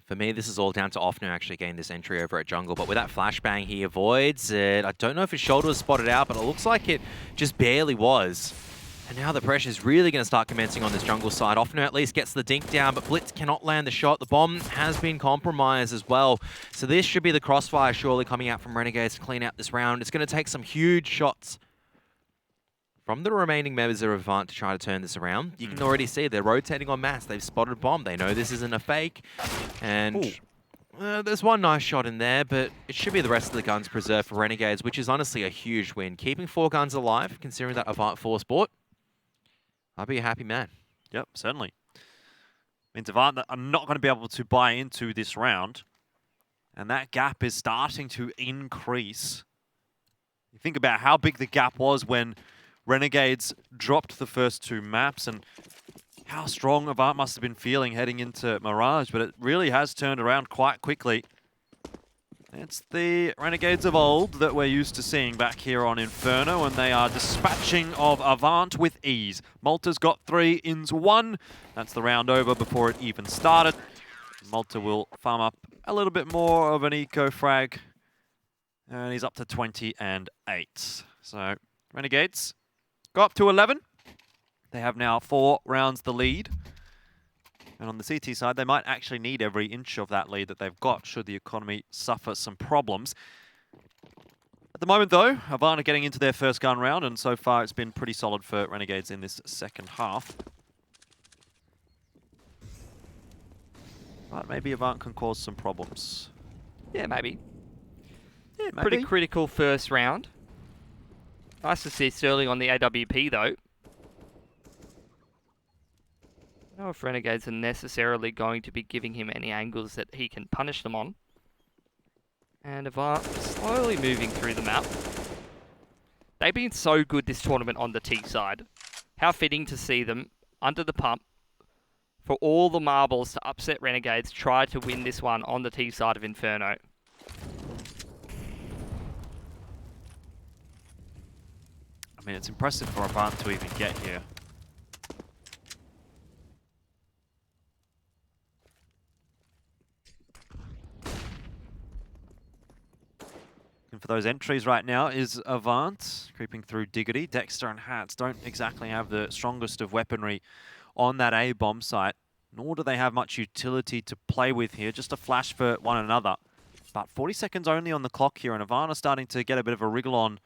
For me, this is all down to Offner actually getting this entry over at jungle, but with that flashbang, he avoids it. I don't know if his shoulder was spotted out, but it looks like it just barely was. And now the pressure is really going to start commencing on this jungle side. Offner at least gets the dink down, but Blitz cannot land the shot. The bomb has been compromised as well. So this should be the crossfire surely coming out from Renegades to clean out this round. It's going to take some huge shots from the remaining members of AVANT to try to turn this around. You can already see they're rotating en masse. They've spotted bomb. They know this isn't a fake. And there's one nice shot in there, but it should be the rest of the guns preserved for Renegades, which is honestly a huge win. Keeping 4 guns alive, considering that AVANT 4 sport, I'd be a happy man. Yep, certainly. Means AVANT that are not going to be able to buy into this round. And that gap is starting to increase. You think about how big the gap was when Renegades dropped the first 2 maps and how strong AVANT must have been feeling heading into Mirage, but it really has turned around quite quickly. It's the Renegades of old that we're used to seeing back here on Inferno, and they are dispatching of AVANT with ease. Malta's got 3 into 1. That's the round over before it even started. Malta will farm up a little bit more of an eco frag, and he's up to 20 and 8. So Renegades go up to 11. They have now 4 rounds the lead. And on the CT side, they might actually need every inch of that lead that they've got should the economy suffer some problems. At the moment, though, AVANT are getting into their first gun round, and so far it's been pretty solid for Renegades in this second half. But maybe AVANT can cause some problems. Yeah, maybe. Yeah, maybe. Pretty critical first round. Nice to see Sterling on the AWP, though. I don't know if Renegades are necessarily going to be giving him any angles that he can punish them on. And AVANT slowly moving through the map. They've been so good this tournament on the T side. How fitting to see them under the pump for all the marbles to upset Renegades, try to win this one on the T side of Inferno. I mean, it's impressive for AVANT to even get here. And for those entries right now is AVANT, creeping through Diggity. Dexter and Hats don't exactly have the strongest of weaponry on that A bomb site, nor do they have much utility to play with here, just a flash for one another. But 40 seconds only on the clock here, and AVANT are starting to get a bit of a wriggle on.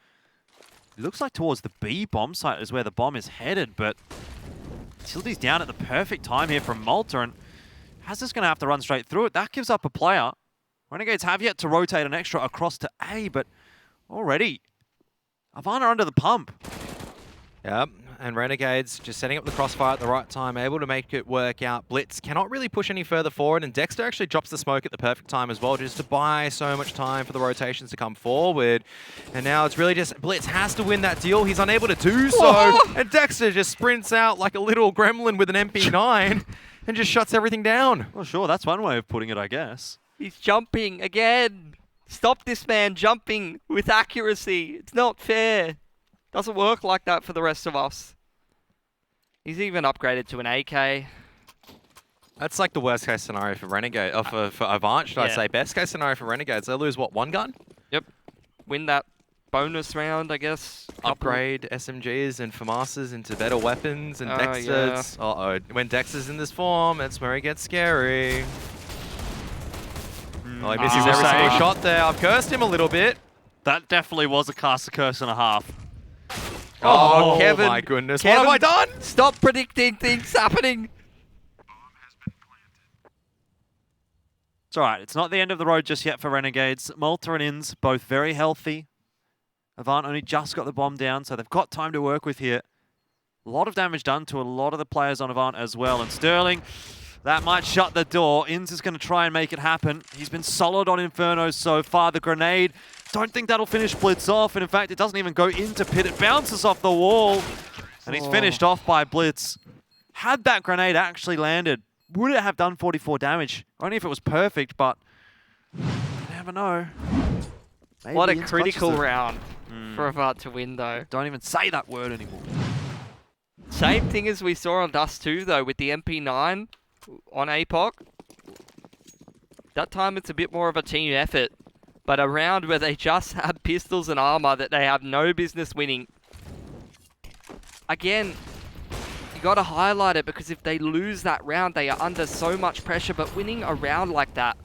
It looks like towards the B bomb site is where the bomb is headed, but utility's down at the perfect time here from Malta, and How's this going to have to run straight through it? That gives up a player. Renegades have yet to rotate an extra across to A, but already AVANT are under the pump. Yep, and Renegades just setting up the crossfire at the right time, able to make it work out. Blitz cannot really push any further forward, and Dexter actually drops the smoke at the perfect time as well, just to buy so much time for the rotations to come forward. And now it's really just Blitz has to win that deal. He's unable to do so, and Dexter just sprints out like a little gremlin with an MP9 and just shuts everything down. Well, sure, that's one way of putting it, I guess. He's jumping again. Stop this man jumping with accuracy. It's not fair. Doesn't work like that for the rest of us. He's even upgraded to an AK. That's like the worst case scenario for Renegade, for AVANT, should I say. Best case scenario for Renegades, they lose, what, one gun? Yep. Win that bonus round, I guess. Upgrade SMGs and FAMASas into better weapons, and Dexter's... Uh-oh, when Dexter's in this form, that's where he gets scary. Oh, he misses every single shot there. I've cursed him a little bit. That definitely was a cast of curse and a half. Oh, Kevin. My goodness. Kevin, what have I done? Stop predicting things happening. It's all right. It's not the end of the road just yet for Renegades. Malta and Inns, both very healthy. AVANT only just got the bomb down, so they've got time to work with here. A lot of damage done to a lot of the players on AVANT as well. And Sterling, that might shut the door. Inns is going to try and make it happen. He's been solid on Inferno so far. The grenade, don't think that'll finish Blitz off. And in fact, it doesn't even go into pit. It bounces off the wall. And he's finished off by Blitz. Had that grenade actually landed, would it have done 44 damage? Only if it was perfect, but you never know. Maybe What a Inns critical touches it. round for AVANT to win, though. Don't even say that word anymore. Same thing as we saw on Dust 2, though, with the MP9 on APOC. That time it's a bit more of a team effort. But a round where they just have pistols and armor that they have no business winning. Again, you got to highlight it, because if they lose that round, they are under so much pressure. But winning a round like that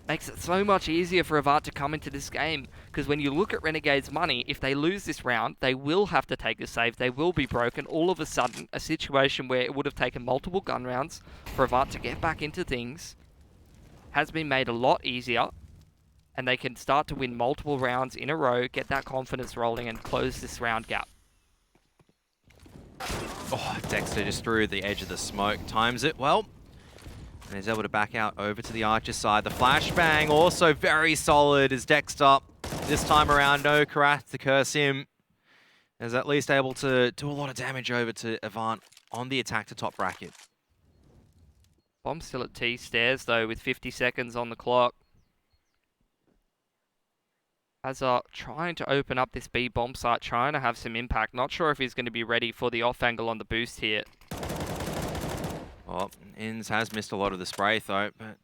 makes it so much easier for AVANT to come into this game. Because when you look at Renegade's money, if they lose this round, they will have to take a save. They will be broken. All of a sudden, a situation where it would have taken multiple gun rounds for AVANT to get back into things has been made a lot easier. And they can start to win multiple rounds in a row, get that confidence rolling, and close this round gap. Oh, Dexter just threw the edge of the smoke, times it well. And he's able to back out over to the Archer side. The flashbang also very solid as Dexter. This time around, no Karath to curse him. Is at least able to do a lot of damage over to AVANT on the attack to top bracket. Bomb still at T stairs, though, with 50 seconds on the clock. Hazard trying to open up this B bomb site, trying to have some impact. Not sure if he's going to be ready for the off angle on the boost here. Well, Inns has missed a lot of the spray though, but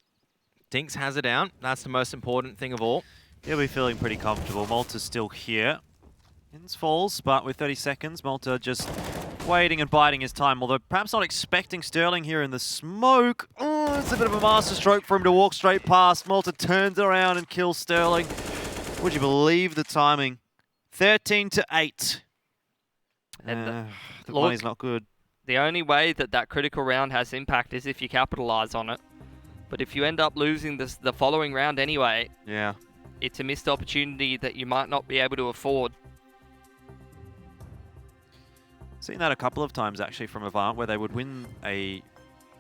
Dinks has it down. That's the most important thing of all. He'll be feeling pretty comfortable. Malta's still here. Inns falls, but with 30 seconds, Malta just waiting and biding his time, although perhaps not expecting Sterling here in the smoke. Oh, it's a bit of a master stroke for him to walk straight past. Malta turns around and kills Sterling. Would you believe the timing? 13-8. And the money's not good. The only way that that critical round has impact is if you capitalize on it. But if you end up losing the following round anyway, Yeah. it's a missed opportunity that you might not be able to afford. Seen that a couple of times actually from AVANT, where they would win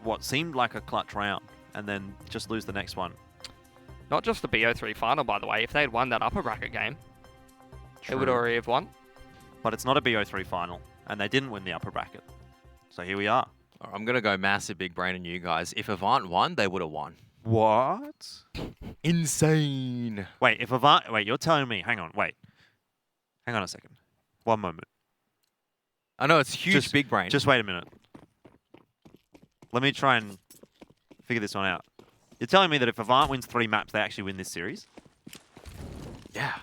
what seemed like a clutch round and then just lose the next one. Not just the BO3 final, by the way. If they had won that upper bracket game, they would already have won. But it's not a BO3 final, and they didn't win the upper bracket. So here we are. I'm going to go massive big brain on you guys. If AVANT won, they would have won. What? Insane. Wait, if AVANT... Wait, you're telling me... Hang on, wait. Hang on a second. One moment. I know, it's huge big brain. Just wait a minute. Let me try and figure this one out. You're telling me that if AVANT wins 3 maps, they actually win this series? Yeah.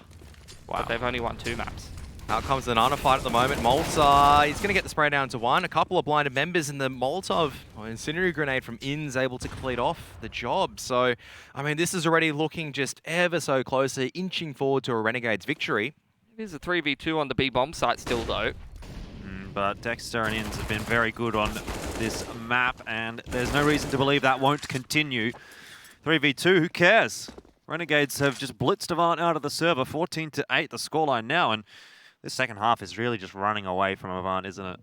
Wow. But they've only won 2 maps. Out comes the Nana fight at the moment. Molotov, he's going to get the spray down to 1. A couple of blinded members in the Molotov, or incendiary grenade from Inns, able to complete off the job. So, I mean, this is already looking just ever so closer, inching forward to a Renegade's victory. It is a 3v2 on the B bomb site still, though. But Dexter and Inns have been very good on this map, and there's no reason to believe that won't continue. 3v2, who cares? Renegades have just blitzed AVANT out of the server, 14-8 the scoreline now, and this second half is really just running away from AVANT, isn't it?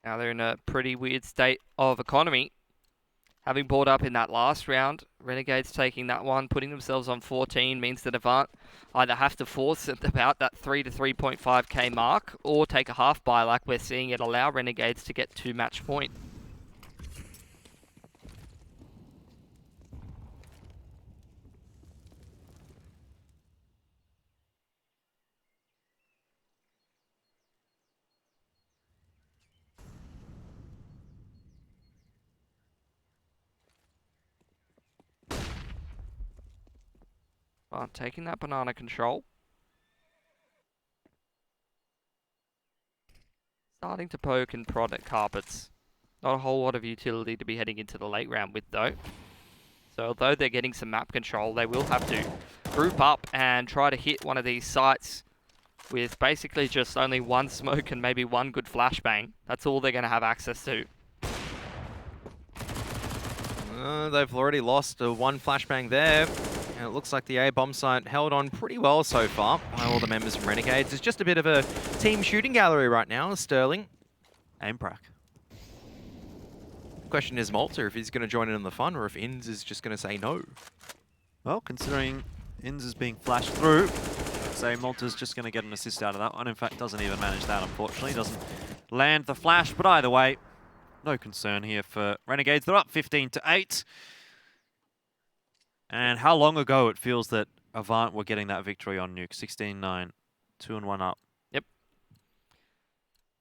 Now they're in a pretty weird state of economy. Having brought up in that last round, Renegades taking that one, putting themselves on 14 means that AVANT either have to force at about that 3 to 3.5k mark or take a half buy like we're seeing it allow Renegades to get to match point. Taking that banana control. Starting to poke and prod at carpets. Not a whole lot of utility to be heading into the late round with though. So although they're getting some map control, they will have to group up and try to hit one of these sites with basically just only one smoke and maybe one good flashbang. That's all they're going to have access to. They've already lost one flashbang there. And it looks like the A bomb site held on pretty well so far by all the members from Renegades. It's just a bit of a team shooting gallery right now. Sterling. Aim prac. Question is Malta if he's going to join in on the fun or if Inns is just going to say no. Well, considering Inns is being flashed through, say Malta's just going to get an assist out of that one. In fact, doesn't even manage that, unfortunately. Doesn't land the flash, but either way, no concern here for Renegades. They're up 15-8. And how long ago it feels that AVANT were getting that victory on Nuke. 16-9, 2-1 up. Yep.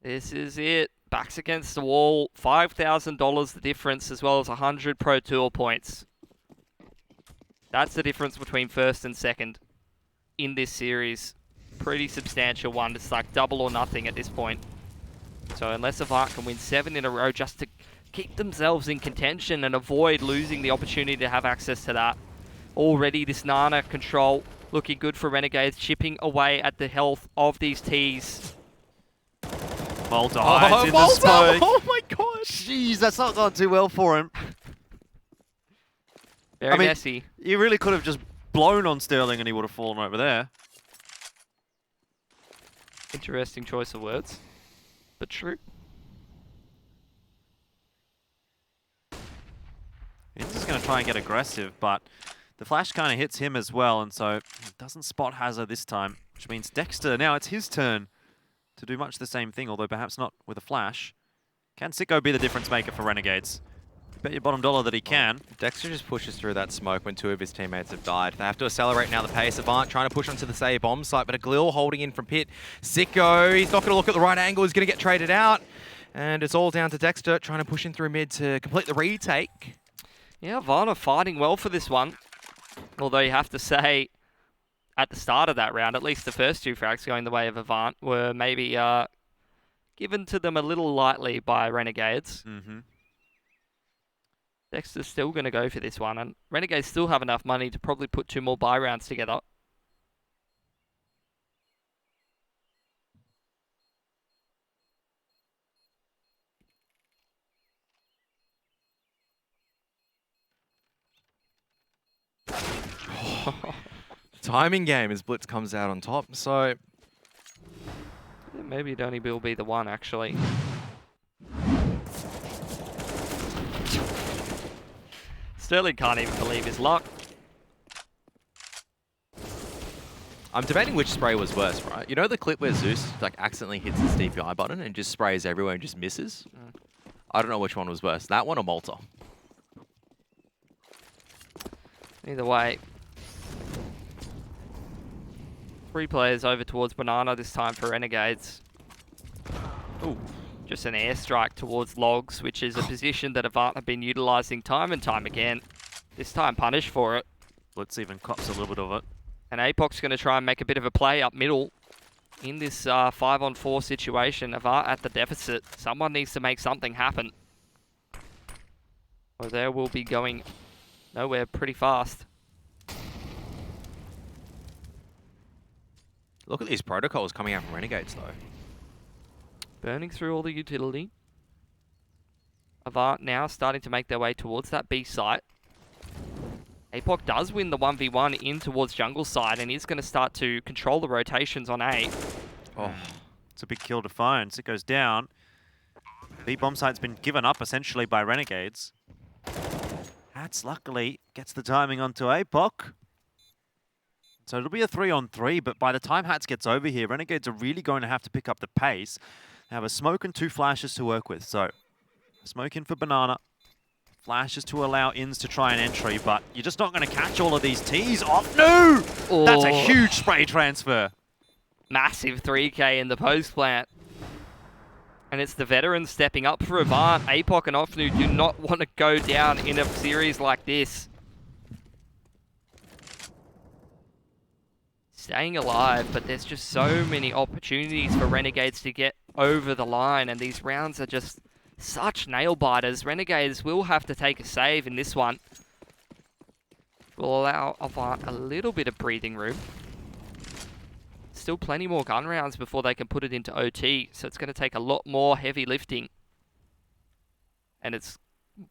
This is it. Backs against the wall. $5,000 the difference, as well as 100 Pro Tour points. That's the difference between first and second in this series. Pretty substantial one. It's like double or nothing at this point. So unless AVANT can win 7 in a row just to keep themselves in contention and avoid losing the opportunity to have access to that. Already this Nana control looking good for Renegades, chipping away at the health of these Ts. Malta hides in the smoke. Oh my god! Jeez, that's not gone too well for him. Very messy. You really could have just blown on Sterling and he would have fallen over there. Interesting choice of words, but true. He's just going to try and get aggressive, but the flash kind of hits him as well, and so he doesn't spot Hazard this time, which means Dexter, now it's his turn to do much the same thing, although perhaps not with a flash. Can Sicko be the difference maker for Renegades? Bet your bottom dollar that he can. Dexter just pushes through that smoke when 2 of his teammates have died. They have to accelerate now the pace. AVANT trying to push onto the say bomb site, but a Glil holding in from pit. Sicko, he's not going to look at the right angle, he's going to get traded out. And it's all down to Dexter trying to push in through mid to complete the retake. Yeah, AVANT are fighting well for this one. Although you have to say, at the start of that round, at least the first 2 frags going the way of AVANT were maybe given to them a little lightly by Renegades. Dexter's still going to go for this one, and Renegades still have enough money to probably put 2 more buy rounds together. Timing game as Blitz comes out on top, so... Yeah, maybe it only will be the one, actually. Sterling can't even believe his luck. I'm debating which spray was worse, right? You know the clip where Zeus like accidentally hits his DPI button and just sprays everywhere and just misses? I don't know which one was worse, that one or Malta? Either way. 3 players over towards Banana this time for Renegades. Ooh, just an airstrike towards Logs, which is a position that AVANT have been utilising time and time again. This time punished for it. Blitz even cops a little bit of it. And Apoc's going to try and make a bit of a play up middle in this 5-on-4 situation. AVANT at the deficit. Someone needs to make something happen. Or they will be going nowhere pretty fast. Look at these protocols coming out from Renegades, though. Burning through all the utility. AVANT now starting to make their way towards that B site. APOC does win the 1v1 in towards jungle side and is going to start to control the rotations on A. Oh, it's a big kill to find. It goes down. B bomb site's been given up essentially by Renegades. Hats luckily gets the timing onto APOC. So it'll be a 3-on-3, but by the time Hats gets over here, Renegades are really going to have to pick up the pace. They have a smoke and 2 flashes to work with. So smoke in for Banana. Flashes to allow ins to try an entry, but you're just not going to catch all of these Ts off. No! Oh. That's a huge spray transfer. Massive 3k in the post plant. And it's the veterans stepping up for AVANT. APOC and Ofnu do not want to go down in a series like this. Staying alive, but there's just so many opportunities for Renegades to get over the line, and these rounds are just such nail-biters. Renegades will have to take a save in this one. Will allow AVANT a little bit of breathing room. Still plenty more gun rounds before they can put it into OT, so it's going to take a lot more heavy lifting. And it's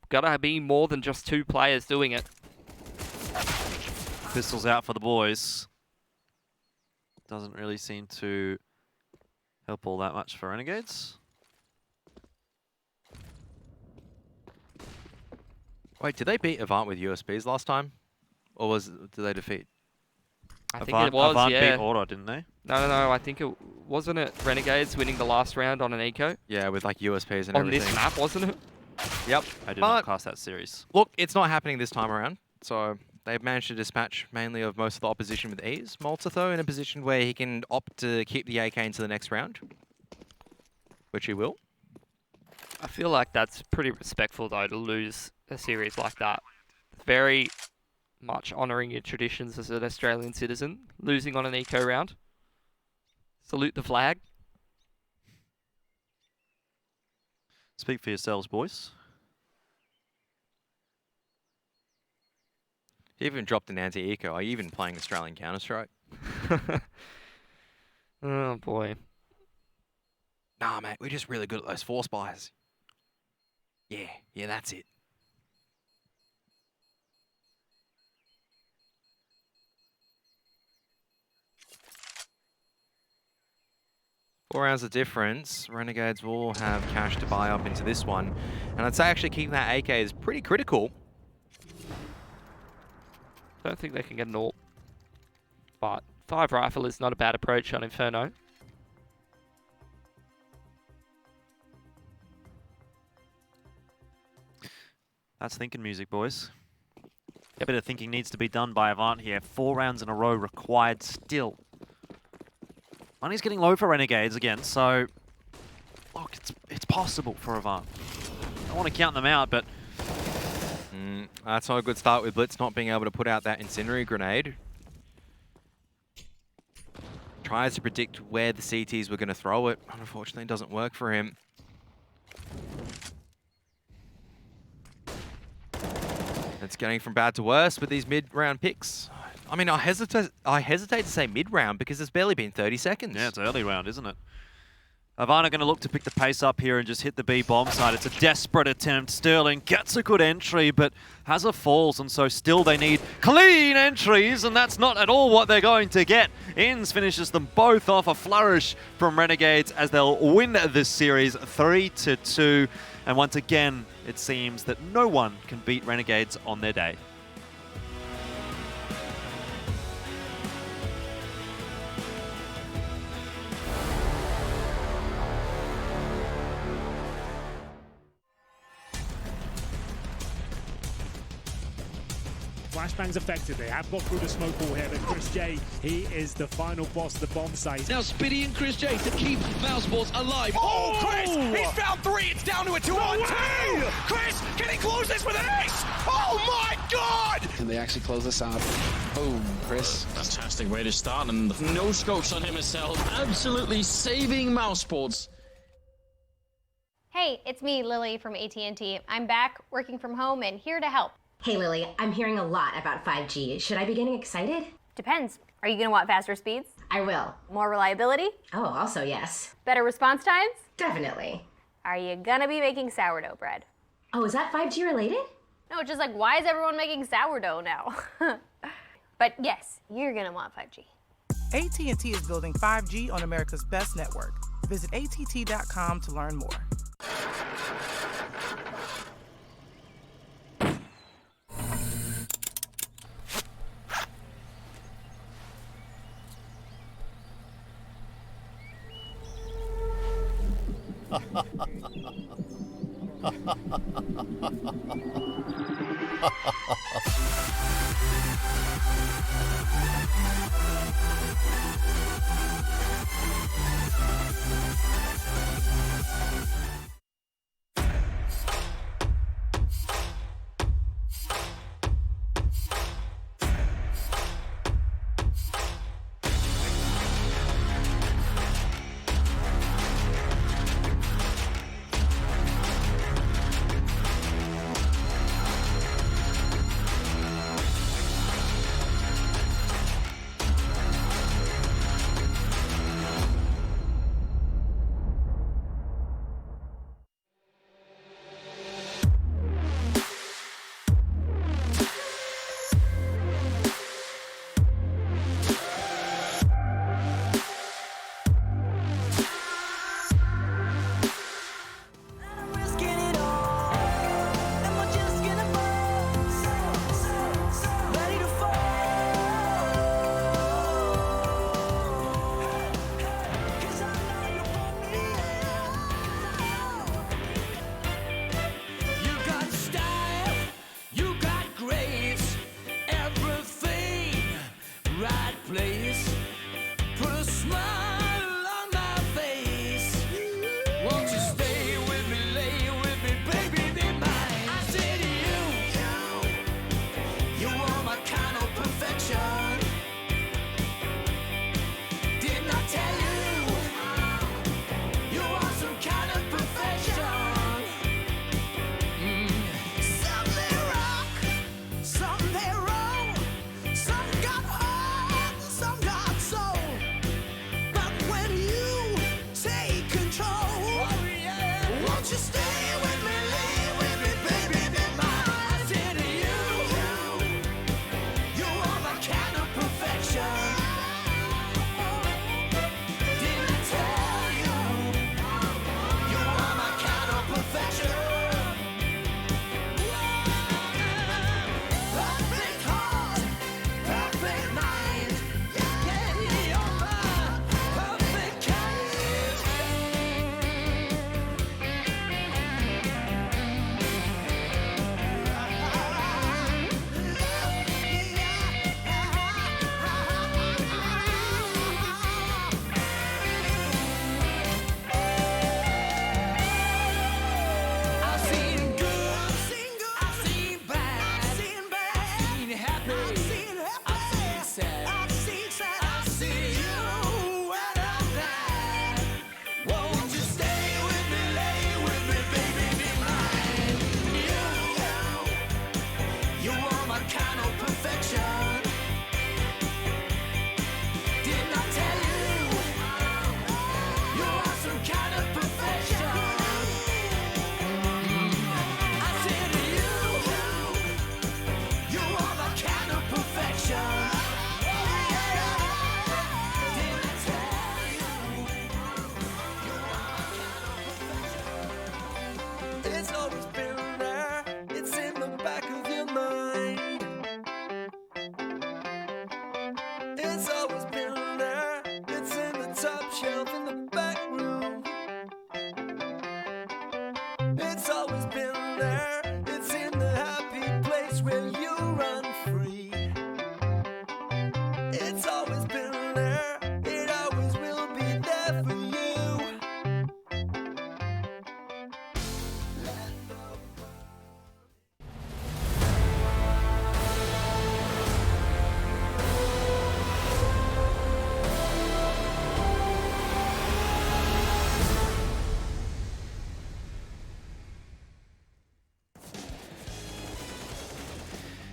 got to be more than just 2 players doing it. Pistols out for the boys. Doesn't really seem to help all that much for Renegades. Wait, did they beat AVANT with USBs last time? Or did they defeat? I think it was, AVANT yeah. beat Auto, didn't they? No, I think it... Wasn't it Renegades winning the last round on an eco? Yeah, with like USBs and On everything. this map, wasn't it? Yep. I did not cast that series. Look, it's not happening this time around. So they've managed to dispatch mainly of most of the opposition with ease. Malta, though, in a position where he can opt to keep the AK into the next round. Which he will. I feel like that's pretty respectful, though, to lose a series like that. Very much honouring your traditions as an Australian citizen, losing on an eco round. Salute the flag. Speak for yourselves, boys. He even dropped an anti-eco. Are you even playing Australian Counter-Strike? Oh, boy. Nah, mate, we're just really good at those force buys. Yeah, that's it. Four rounds of difference. Renegades will have cash to buy up into this one. And I'd say actually keeping that AK is pretty critical. Don't think they can get an AWP. But 5 rifle is not a bad approach on Inferno. That's thinking music, boys. A bit of thinking needs to be done by AVANT here. 4 rounds in a row required still. Money's getting low for Renegades again, so look, it's possible for AVANT. I don't want to count them out, but that's not a good start with Blitz not being able to put out that incendiary grenade. Tries to predict where the CTs were going to throw it. Unfortunately, it doesn't work for him. It's getting from bad to worse with these mid-round picks. I mean, I hesitate to say mid-round because it's barely been 30 seconds. yeah, it's early round, isn't it? AVANT are going to look to pick the pace up here and just hit the B bomb side. It's a desperate attempt. Sterling gets a good entry, but has a falls, and so still they need clean entries, and that's not at all what they're going to get. Inns finishes them both off. A flourish from Renegades as they'll win this series 3-2. And once again, it seems that no one can beat Renegades on their day. Flashbang's affected. They have got through the smoke wall here, but Chris J, he is the final boss of the bomb site. Now Spitty and Chris J to keep Mousesports alive. Oh, Chris! He's found 3. It's down to a 2-on-2. Chris, can he close this with an ace? Oh my God! Can they actually close this out? Boom, Chris. Fantastic way to start, and no scopes on him himself. Absolutely saving Mousesports. Hey, it's me, Lily from AT&T. I'm back, working from home, and here to help. Hey Lily, I'm hearing a lot about 5G. Should I be getting excited? Depends. Are you gonna want faster speeds? I will. More reliability? Oh, also yes. Better response times? Definitely. Are you gonna be making sourdough bread? Oh, is that 5G related? No, it's just like, why is everyone making sourdough now? But yes, you're gonna want 5G. AT&T is building 5G on America's best network. Visit att.com to learn more.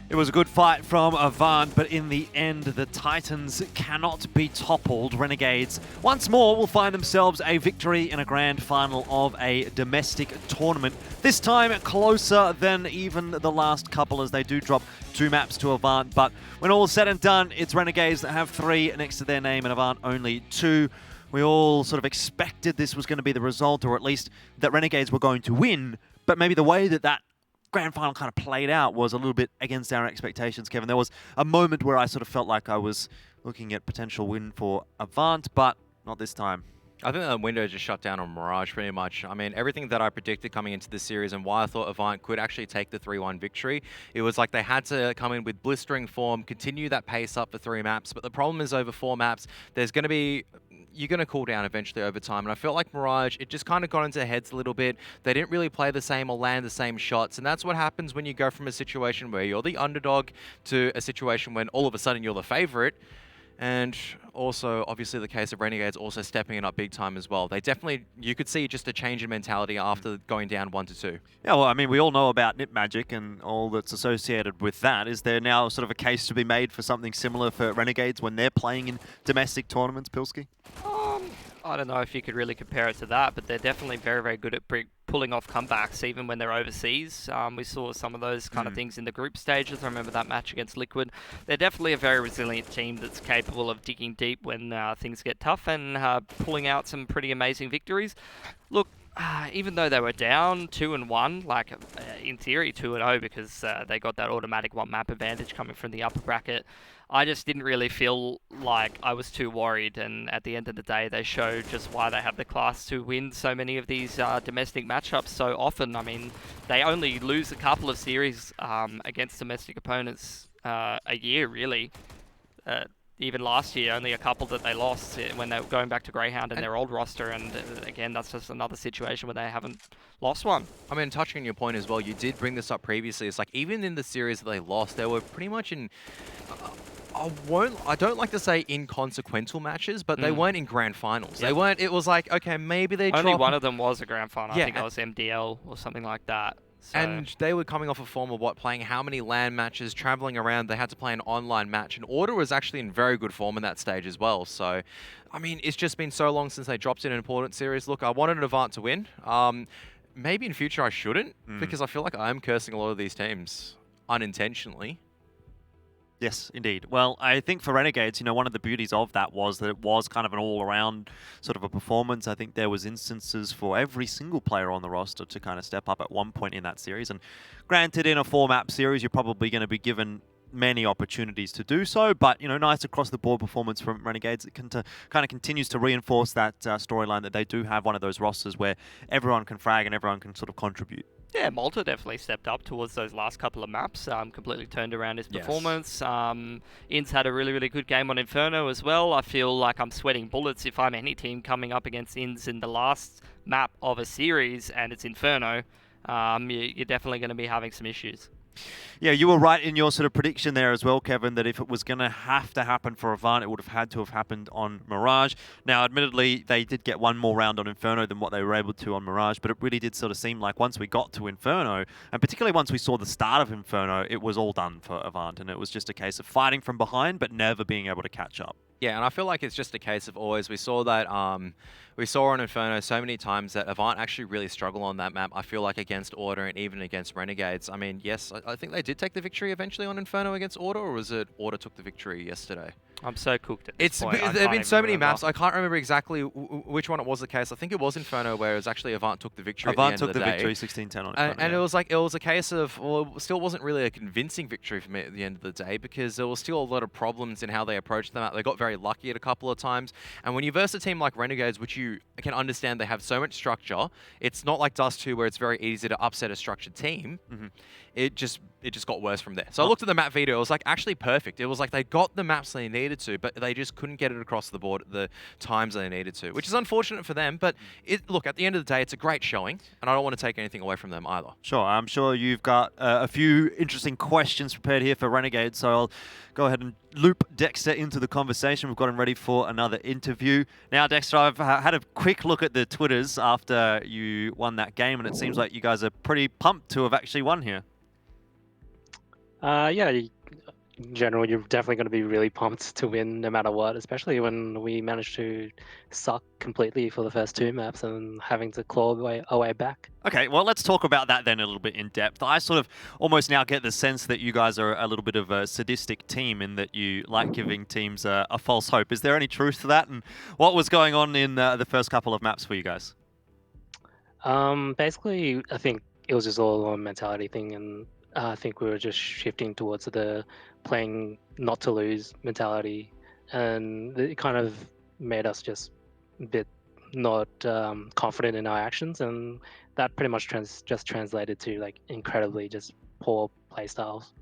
It was a good fight from AVANT, but in the end, the Titans cannot be toppled. Renegades once more will find themselves a victory in a grand final of a domestic tournament. This time closer than even the last couple, as they do drop 2 maps to AVANT. But when all is said and done, it's Renegades that have 3 next to their name and AVANT only 2. We all sort of expected this was going to be the result, or at least that Renegades were going to win. But maybe the way that grand final kind of played out was a little bit against our expectations, Kevin. There was a moment where I sort of felt like I was looking at potential win for AVANT, but not this time. I think the window just shut down on Mirage pretty much. I mean, everything that I predicted coming into this series and why I thought AVANT could actually take the 3-1 victory, it was like they had to come in with blistering form, continue that pace up for 3 maps. But the problem is over 4 maps, you're going to cool down eventually over time. And I felt like Mirage, it just kind of got into their heads a little bit. They didn't really play the same or land the same shots. And that's what happens when you go from a situation where you're the underdog to a situation when all of a sudden you're the favorite. And also, obviously, the case of Renegades also stepping it up big time as well. They definitely, you could see just a change in mentality after going down 1-2. Yeah, well, I mean, we all know about Nip Magic and all that's associated with that. Is there now sort of a case to be made for something similar for Renegades when they're playing in domestic tournaments, Pilski? I don't know if you could really compare it to that, but they're definitely very, very good at pulling off comebacks, even when they're overseas. We saw some of those kind of things in the group stages. I remember that match against Liquid. They're definitely a very resilient team that's capable of digging deep when things get tough and pulling out some pretty amazing victories. Look, even though they were down 2-1, like in theory 2-0 because they got that automatic 1-map advantage coming from the upper bracket, I just didn't really feel like I was too worried, and at the end of the day they showed just why they have the class to win so many of these domestic matchups so often. I mean, they only lose a couple of series against domestic opponents a year, really. Even last year, only a couple that they lost when they were going back to Greyhound and their old roster, and again, that's just another situation where they haven't lost one. I mean, touching on your point as well, you did bring this up previously. It's like, even in the series that they lost, they were pretty much in... I don't like to say inconsequential matches, but they weren't in grand finals. Yep. They weren't, it was like, okay, maybe they Only one of them was a grand final. Yeah, I think that was MDL or something like that. So. And they were coming off a form of playing how many LAN matches, traveling around. They had to play an online match, and Order was actually in very good form in that stage as well. So, I mean, it's just been so long since they dropped in an important series. Look, I wanted AVANT to win. Maybe in future I shouldn't, because I feel like I'm cursing a lot of these teams unintentionally. Yes, indeed. Well, I think for Renegades, one of the beauties of that was that it was kind of an all-around sort of a performance. I think there was instances for every single player on the roster to kind of step up at one point in that series. And granted, in a 4-map series, you're probably going to be given many opportunities to do so, but nice across-the-board performance from Renegades. It kind of continues to reinforce that storyline that they do have one of those rosters where everyone can frag and everyone can sort of contribute. Yeah, Malta definitely stepped up towards those last couple of maps, completely turned around his performance. Inns had a really, really good game on Inferno as well. I feel like I'm sweating bullets if I'm any team coming up against Inns in the last map of a series and it's Inferno. You're definitely going to be having some issues. Yeah, you were right in your sort of prediction there as well, Kevin, that if it was going to happen for AVANT, it would have had to have happened on Mirage. Now, admittedly, they did get one more round on Inferno than what they were able to on Mirage, but it really did sort of seem like once we got to Inferno, and particularly once we saw the start of Inferno, it was all done for AVANT, and it was just a case of fighting from behind, but never being able to catch up. Yeah, and I feel like it's just a case of always, we saw that, we saw on Inferno so many times that AVANT actually really struggle on that map, I feel like, against Order and even against Renegades. I mean, yes, I think they did take the victory eventually on Inferno against Order, or was it Order took the victory yesterday? I'm so cooked at this point. There have been so many maps, I can't remember exactly which one it was the case. I think it was Inferno where it was actually AVANT took the victory at the end of the day. AVANT took the victory 16-10 on Inferno. And it was a case of, well, it still wasn't really a convincing victory for me at the end of the day, because there was still a lot of problems in how they approached the map. They got very lucky at a couple of times. And when you verse a team like Renegades, which you can understand they have so much structure, it's not like Dust 2 where it's very easy to upset a structured team. It just got worse from there. So I looked at the map video, it was like actually perfect. It was like they got the maps they needed to, but they just couldn't get it across the board at the times they needed to, which is unfortunate for them. But look, at the end of the day, it's a great showing, and I don't want to take anything away from them either. Sure, I'm sure you've got a few interesting questions prepared here for Renegades, so I'll go ahead and loop Dexter into the conversation. We've got him ready for another interview. Now, Dexter, I've had a quick look at the Twitters after you won that game, and it seems like you guys are pretty pumped to have actually won here. Yeah, in general, you're definitely going to be really pumped to win no matter what, especially when we managed to suck completely for the first 2 maps and having to claw our way back. Okay, well, let's talk about that then a little bit in depth. I sort of almost now get the sense that you guys are a little bit of a sadistic team in that you like giving teams a false hope. Is there any truth to that? And what was going on in the first couple of maps for you guys? Basically, I think it was just all a mentality thing, and I think we were just shifting towards the playing not to lose mentality, and it kind of made us just a bit not confident in our actions, and that pretty much just translated to like incredibly just poor play styles.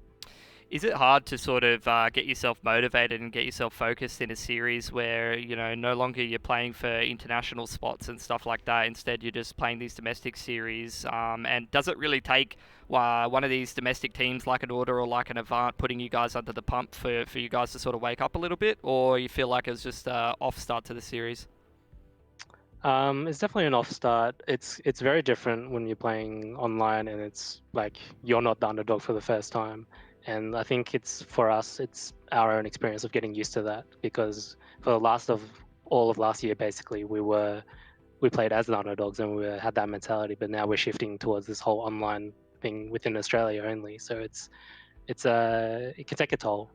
Is it hard to sort of get yourself motivated and get yourself focused in a series where, you know, no longer you're playing for international spots and stuff like that, instead you're just playing these domestic series? And does it really take one of these domestic teams like an Order or like an Avant putting you guys under the pump for you guys to sort of wake up a little bit, or you feel like it was just an off start to the series? It's definitely an off start. It's very different when you're playing online and it's like you're not the underdog for the first time. And I think it's for us, it's our own experience of getting used to that, because for the last of all of last year, basically we played as the underdogs and we had that mentality. But now we're shifting towards this whole online thing within Australia only. So it can take a toll.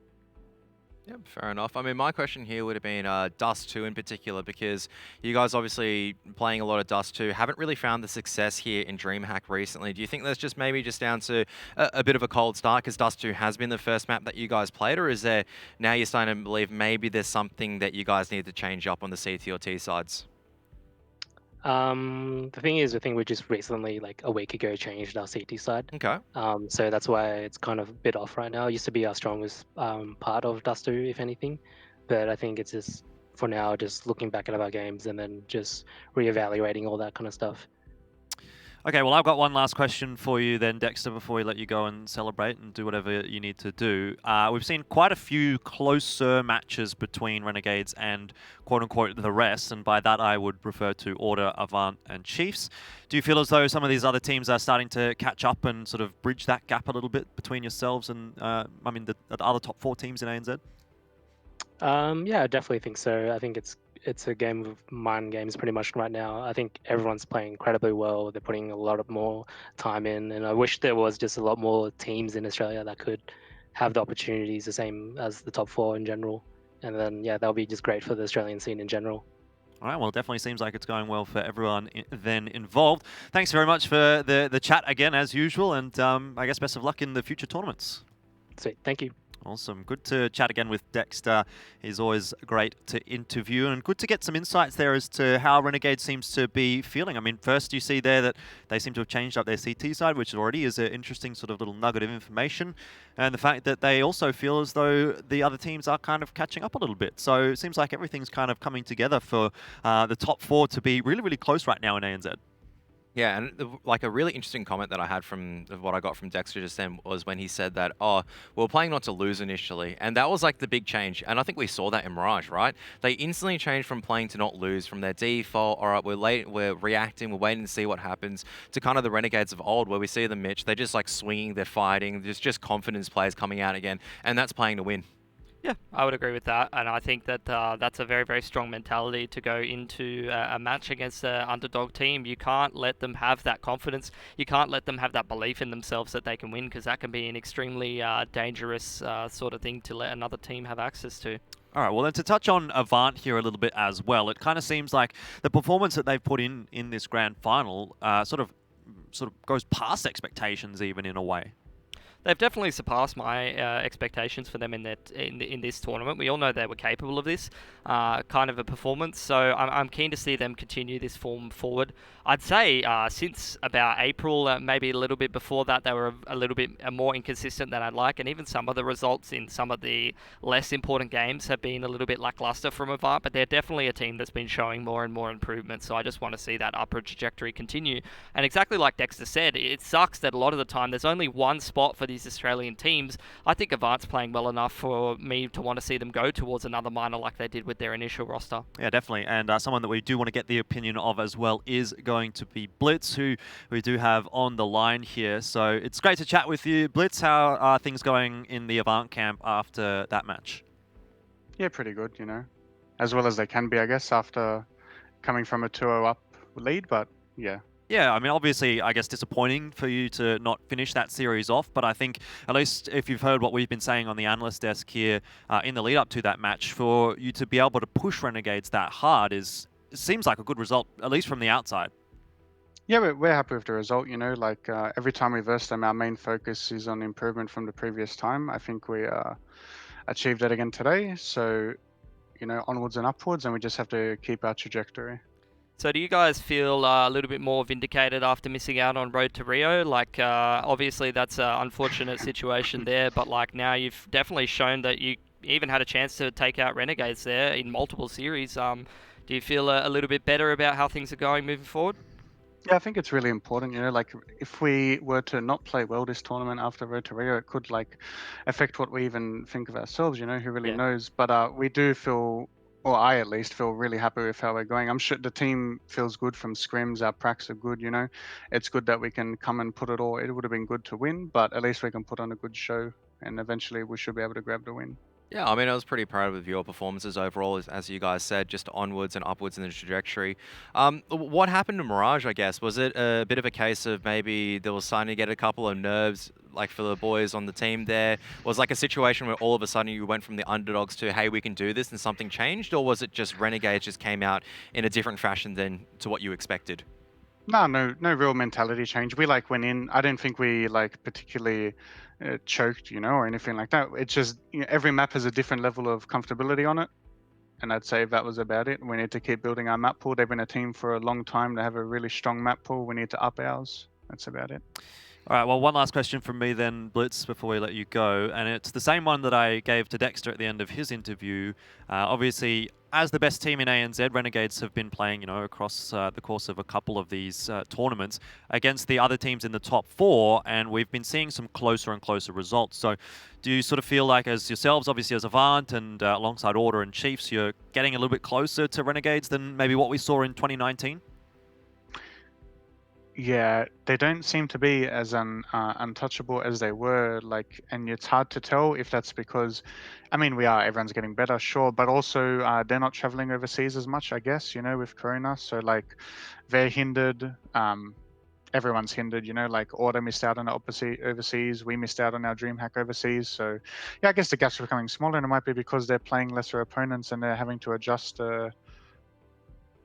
Yep, fair enough. I mean, my question here would have been Dust 2 in particular, because you guys obviously playing a lot of Dust 2 haven't really found the success here in DreamHack recently. Do you think that's just maybe just down to a bit of a cold start because Dust 2 has been the first map that you guys played, or is there now you're starting to believe maybe there's something that you guys need to change up on the CT or T sides? The thing is, I think we just recently, like a week ago, changed our CT side. Okay. So that's why it's kind of a bit off right now. It used to be our strongest part of Dust 2, if anything. But I think it's just, for now, just looking back at our games and then just reevaluating all that kind of stuff. Okay, well, I've got one last question for you then, Dexter, before we let you go and celebrate and do whatever you need to do. We've seen quite a few closer matches between Renegades and quote-unquote the rest, and by that I would refer to Order, Avant, and Chiefs. Do you feel as though some of these other teams are starting to catch up and sort of bridge that gap a little bit between yourselves and, the other top 4 teams in ANZ? Yeah, I definitely think so. I think it's a game of mind games pretty much right now. I think everyone's playing incredibly well. They're putting a lot of more time in, and I wish there was just a lot more teams in Australia that could have the opportunities the same as the top 4 in general. And then, yeah, that'll be just great for the Australian scene in general. All right, well, it definitely seems like it's going well for everyone then involved. Thanks very much for the chat again, as usual, and I guess best of luck in the future tournaments. Sweet, thank you. Awesome. Good to chat again with Dexter. He's always great to interview, and good to get some insights there as to how Renegade seems to be feeling. I mean, first you see there that they seem to have changed up their CT side, which already is an interesting sort of little nugget of information, and the fact that they also feel as though the other teams are kind of catching up a little bit. So it seems like everything's kind of coming together for the top 4 to be really, really close right now in ANZ. Yeah, and like a really interesting comment that I had from what I got from Dexter just then was when he said that, oh, we were playing not to lose initially. And that was like the big change. And I think we saw that in Mirage, right? They instantly changed from playing to not lose, from their default, all right, we're reacting, we're waiting to see what happens, to kind of the Renegades of old where we see them, Mitch, they're just like swinging, they're fighting, there's just confidence players coming out again. And that's playing to win. Yeah, I would agree with that, and I think that that's a very, very strong mentality to go into a match against an underdog team. You can't let them have that confidence. You can't let them have that belief in themselves that they can win, because that can be an extremely dangerous sort of thing to let another team have access to. All right, well, then to touch on Avant here a little bit as well, it kind of seems like the performance that they've put in this grand final sort of goes past expectations even in a way. They've definitely surpassed my expectations for them in this tournament. We all know they were capable of this kind of a performance, so I'm keen to see them continue this form forward. I'd say since about April, maybe a little bit before that, they were a little bit more inconsistent than I'd like, and even some of the results in some of the less important games have been a little bit lackluster from Avant, but they're definitely a team that's been showing more and more improvement, so I just want to see that upward trajectory continue. And exactly like Dexter said, it sucks that a lot of the time there's only one spot for of these Australian teams, I think AVANT's playing well enough for me to want to see them go towards another minor like they did with their initial roster. Yeah, definitely. And someone that we do want to get the opinion of as well is going to be Blitz, who we do have on the line here. So it's great to chat with you. Blitz, how are things going in the AVANT camp after that match? Yeah, pretty good, you know. As well as they can be, I guess, after coming from a 2-0 up lead, but yeah. Yeah, I mean, obviously, I guess disappointing for you to not finish that series off, but I think, at least if you've heard what we've been saying on the analyst desk here in the lead up to that match, for you to be able to push Renegades that hard seems like a good result, at least from the outside. Yeah, we're happy with the result, you know, like every time we verse them, our main focus is on improvement from the previous time. I think we achieved that again today, so, you know, onwards and upwards, and we just have to keep our trajectory. So do you guys feel a little bit more vindicated after missing out on Road to Rio? Like, obviously that's an unfortunate situation there, but like now you've definitely shown that you even had a chance to take out Renegades there in multiple series. Do you feel a little bit better about how things are going moving forward? Yeah, I think it's really important, you know, like if we were to not play well this tournament after Road to Rio, it could like affect what we even think of ourselves, you know, who really knows. But we do feel, or I at least feel really happy with how we're going. I'm sure the team feels good from scrims. Our pracs are good, you know. It's good that we can come and put it all. It would have been good to win, but at least we can put on a good show, and eventually we should be able to grab the win. Yeah, I mean, I was pretty proud of your performances overall, as you guys said, just onwards and upwards in the trajectory. What happened to Mirage, I guess? Was it a bit of a case of maybe they were starting to get a couple of nerves, like for the boys on the team there? Was like a situation where all of a sudden you went from the underdogs to, hey, we can do this, and something changed? Or was it just Renegades just came out in a different fashion than to what you expected? No real mentality change. We like went in. I don't think we like particularly choked, you know, or anything like that. It's just, you know, every map has a different level of comfortability on it, and I'd say that was about it. We need to keep building our map pool. They've been a team for a long time. They have a really strong map pool. We need to up ours. That's about it. All right, well, one last question from me then, Blitz, before we let you go. And it's the same one that I gave to Dexter at the end of his interview. Obviously, as the best team in ANZ, Renegades have been playing, you know, across the course of a couple of these tournaments against the other teams in the top 4, and we've been seeing some closer and closer results. So do you sort of feel like, as yourselves, obviously as AVANT and alongside Order and Chiefs, you're getting a little bit closer to Renegades than maybe what we saw in 2019? Yeah, they don't seem to be as untouchable as they were, like, and it's hard to tell if that's because, I mean, everyone's getting better, sure, but also they're not traveling overseas as much, I guess, you know, with Corona, so like they're hindered, everyone's hindered, you know, like Order missed out on overseas, we missed out on our DreamHack overseas, so yeah, I guess the gaps are becoming smaller, and it might be because they're playing lesser opponents and they're having to adjust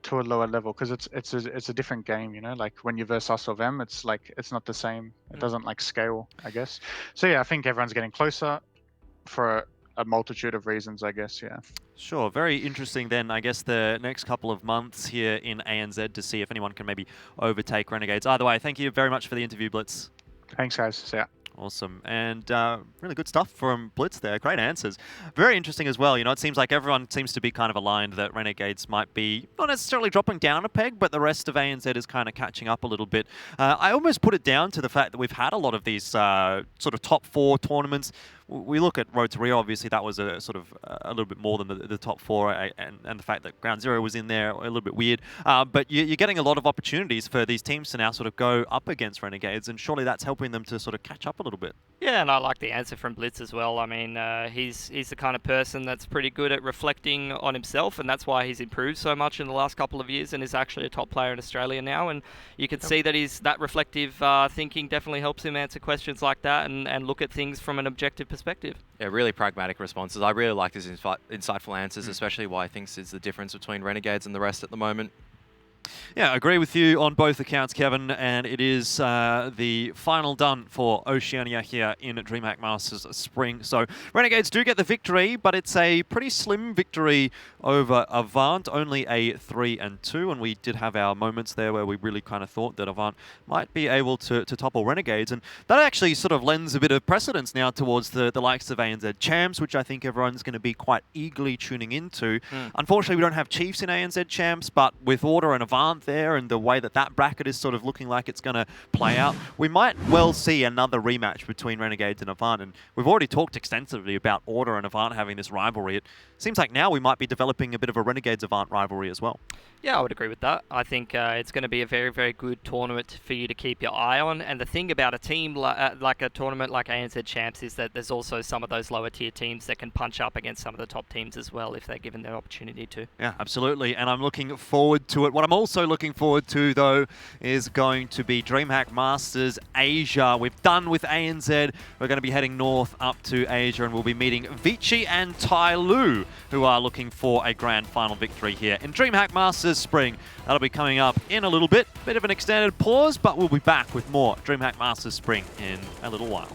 to a lower level, because it's a different game, you know, like when you verse us or them, it's like it's not the same. It doesn't like scale, I guess. So yeah, I think everyone's getting closer for a multitude of reasons, I guess. Yeah. Sure. Very interesting then, I guess, the next couple of months here in ANZ to see if anyone can maybe overtake Renegades. Either way, thank you very much for the interview, Blitz. Thanks, guys. See ya. Awesome. And really good stuff from Blitz there. Great answers. Very interesting as well. You know, it seems like everyone seems to be kind of aligned that Renegades might be not necessarily dropping down a peg, but the rest of ANZ is kind of catching up a little bit. I almost put it down to the fact that we've had a lot of these sort of top 4 tournaments. We look at Road to Rio, obviously that was a sort of a little bit more than the top 4, and the fact that Ground Zero was in there, a little bit weird. But you're getting a lot of opportunities for these teams to now sort of go up against Renegades, and surely that's helping them to sort of catch up a little bit. Yeah, and I like the answer from Blitz as well. I mean, he's the kind of person that's pretty good at reflecting on himself, and that's why he's improved so much in the last couple of years and is actually a top player in Australia now. And you can see that that reflective thinking definitely helps him answer questions like that and look at things from an objective perspective. Yeah, really pragmatic responses. I really like his insightful answers, especially why he thinks is the difference between Renegades and the rest at the moment. Yeah, I agree with you on both accounts, Kevin, and it is the final done for Oceania here in DreamHack Masters Spring. So Renegades do get the victory, but it's a pretty slim victory over AVANT, only a 3-2, and we did have our moments there where we really kind of thought that AVANT might be able to topple Renegades, and that actually sort of lends a bit of precedence now towards the likes of ANZ Champs, which I think everyone's going to be quite eagerly tuning into. Unfortunately, we don't have Chiefs in ANZ Champs, but with Order and AVANT, AVANT there and the way that that bracket is sort of looking like it's going to play out, we might well see another rematch between Renegades and AVANT. And we've already talked extensively about Order and AVANT having this rivalry. It seems like now we might be developing a bit of a Renegades-AVANT rivalry as well. Yeah, I would agree with that. I think it's going to be a very, very good tournament for you to keep your eye on. And the thing about a team like a tournament like ANZ Champs is that there's also some of those lower tier teams that can punch up against some of the top teams as well if they're given the opportunity to. Yeah, absolutely. And I'm looking forward to it. What I'm also looking forward to, though, is going to be DreamHack Masters Asia. We've done with ANZ. We're going to be heading north up to Asia, and we'll be meeting Vici and Tai Lu, who are looking for a grand final victory here in DreamHack Masters Spring. That'll be coming up in a little bit. Bit of an extended pause, but we'll be back with more DreamHack Masters Spring in a little while.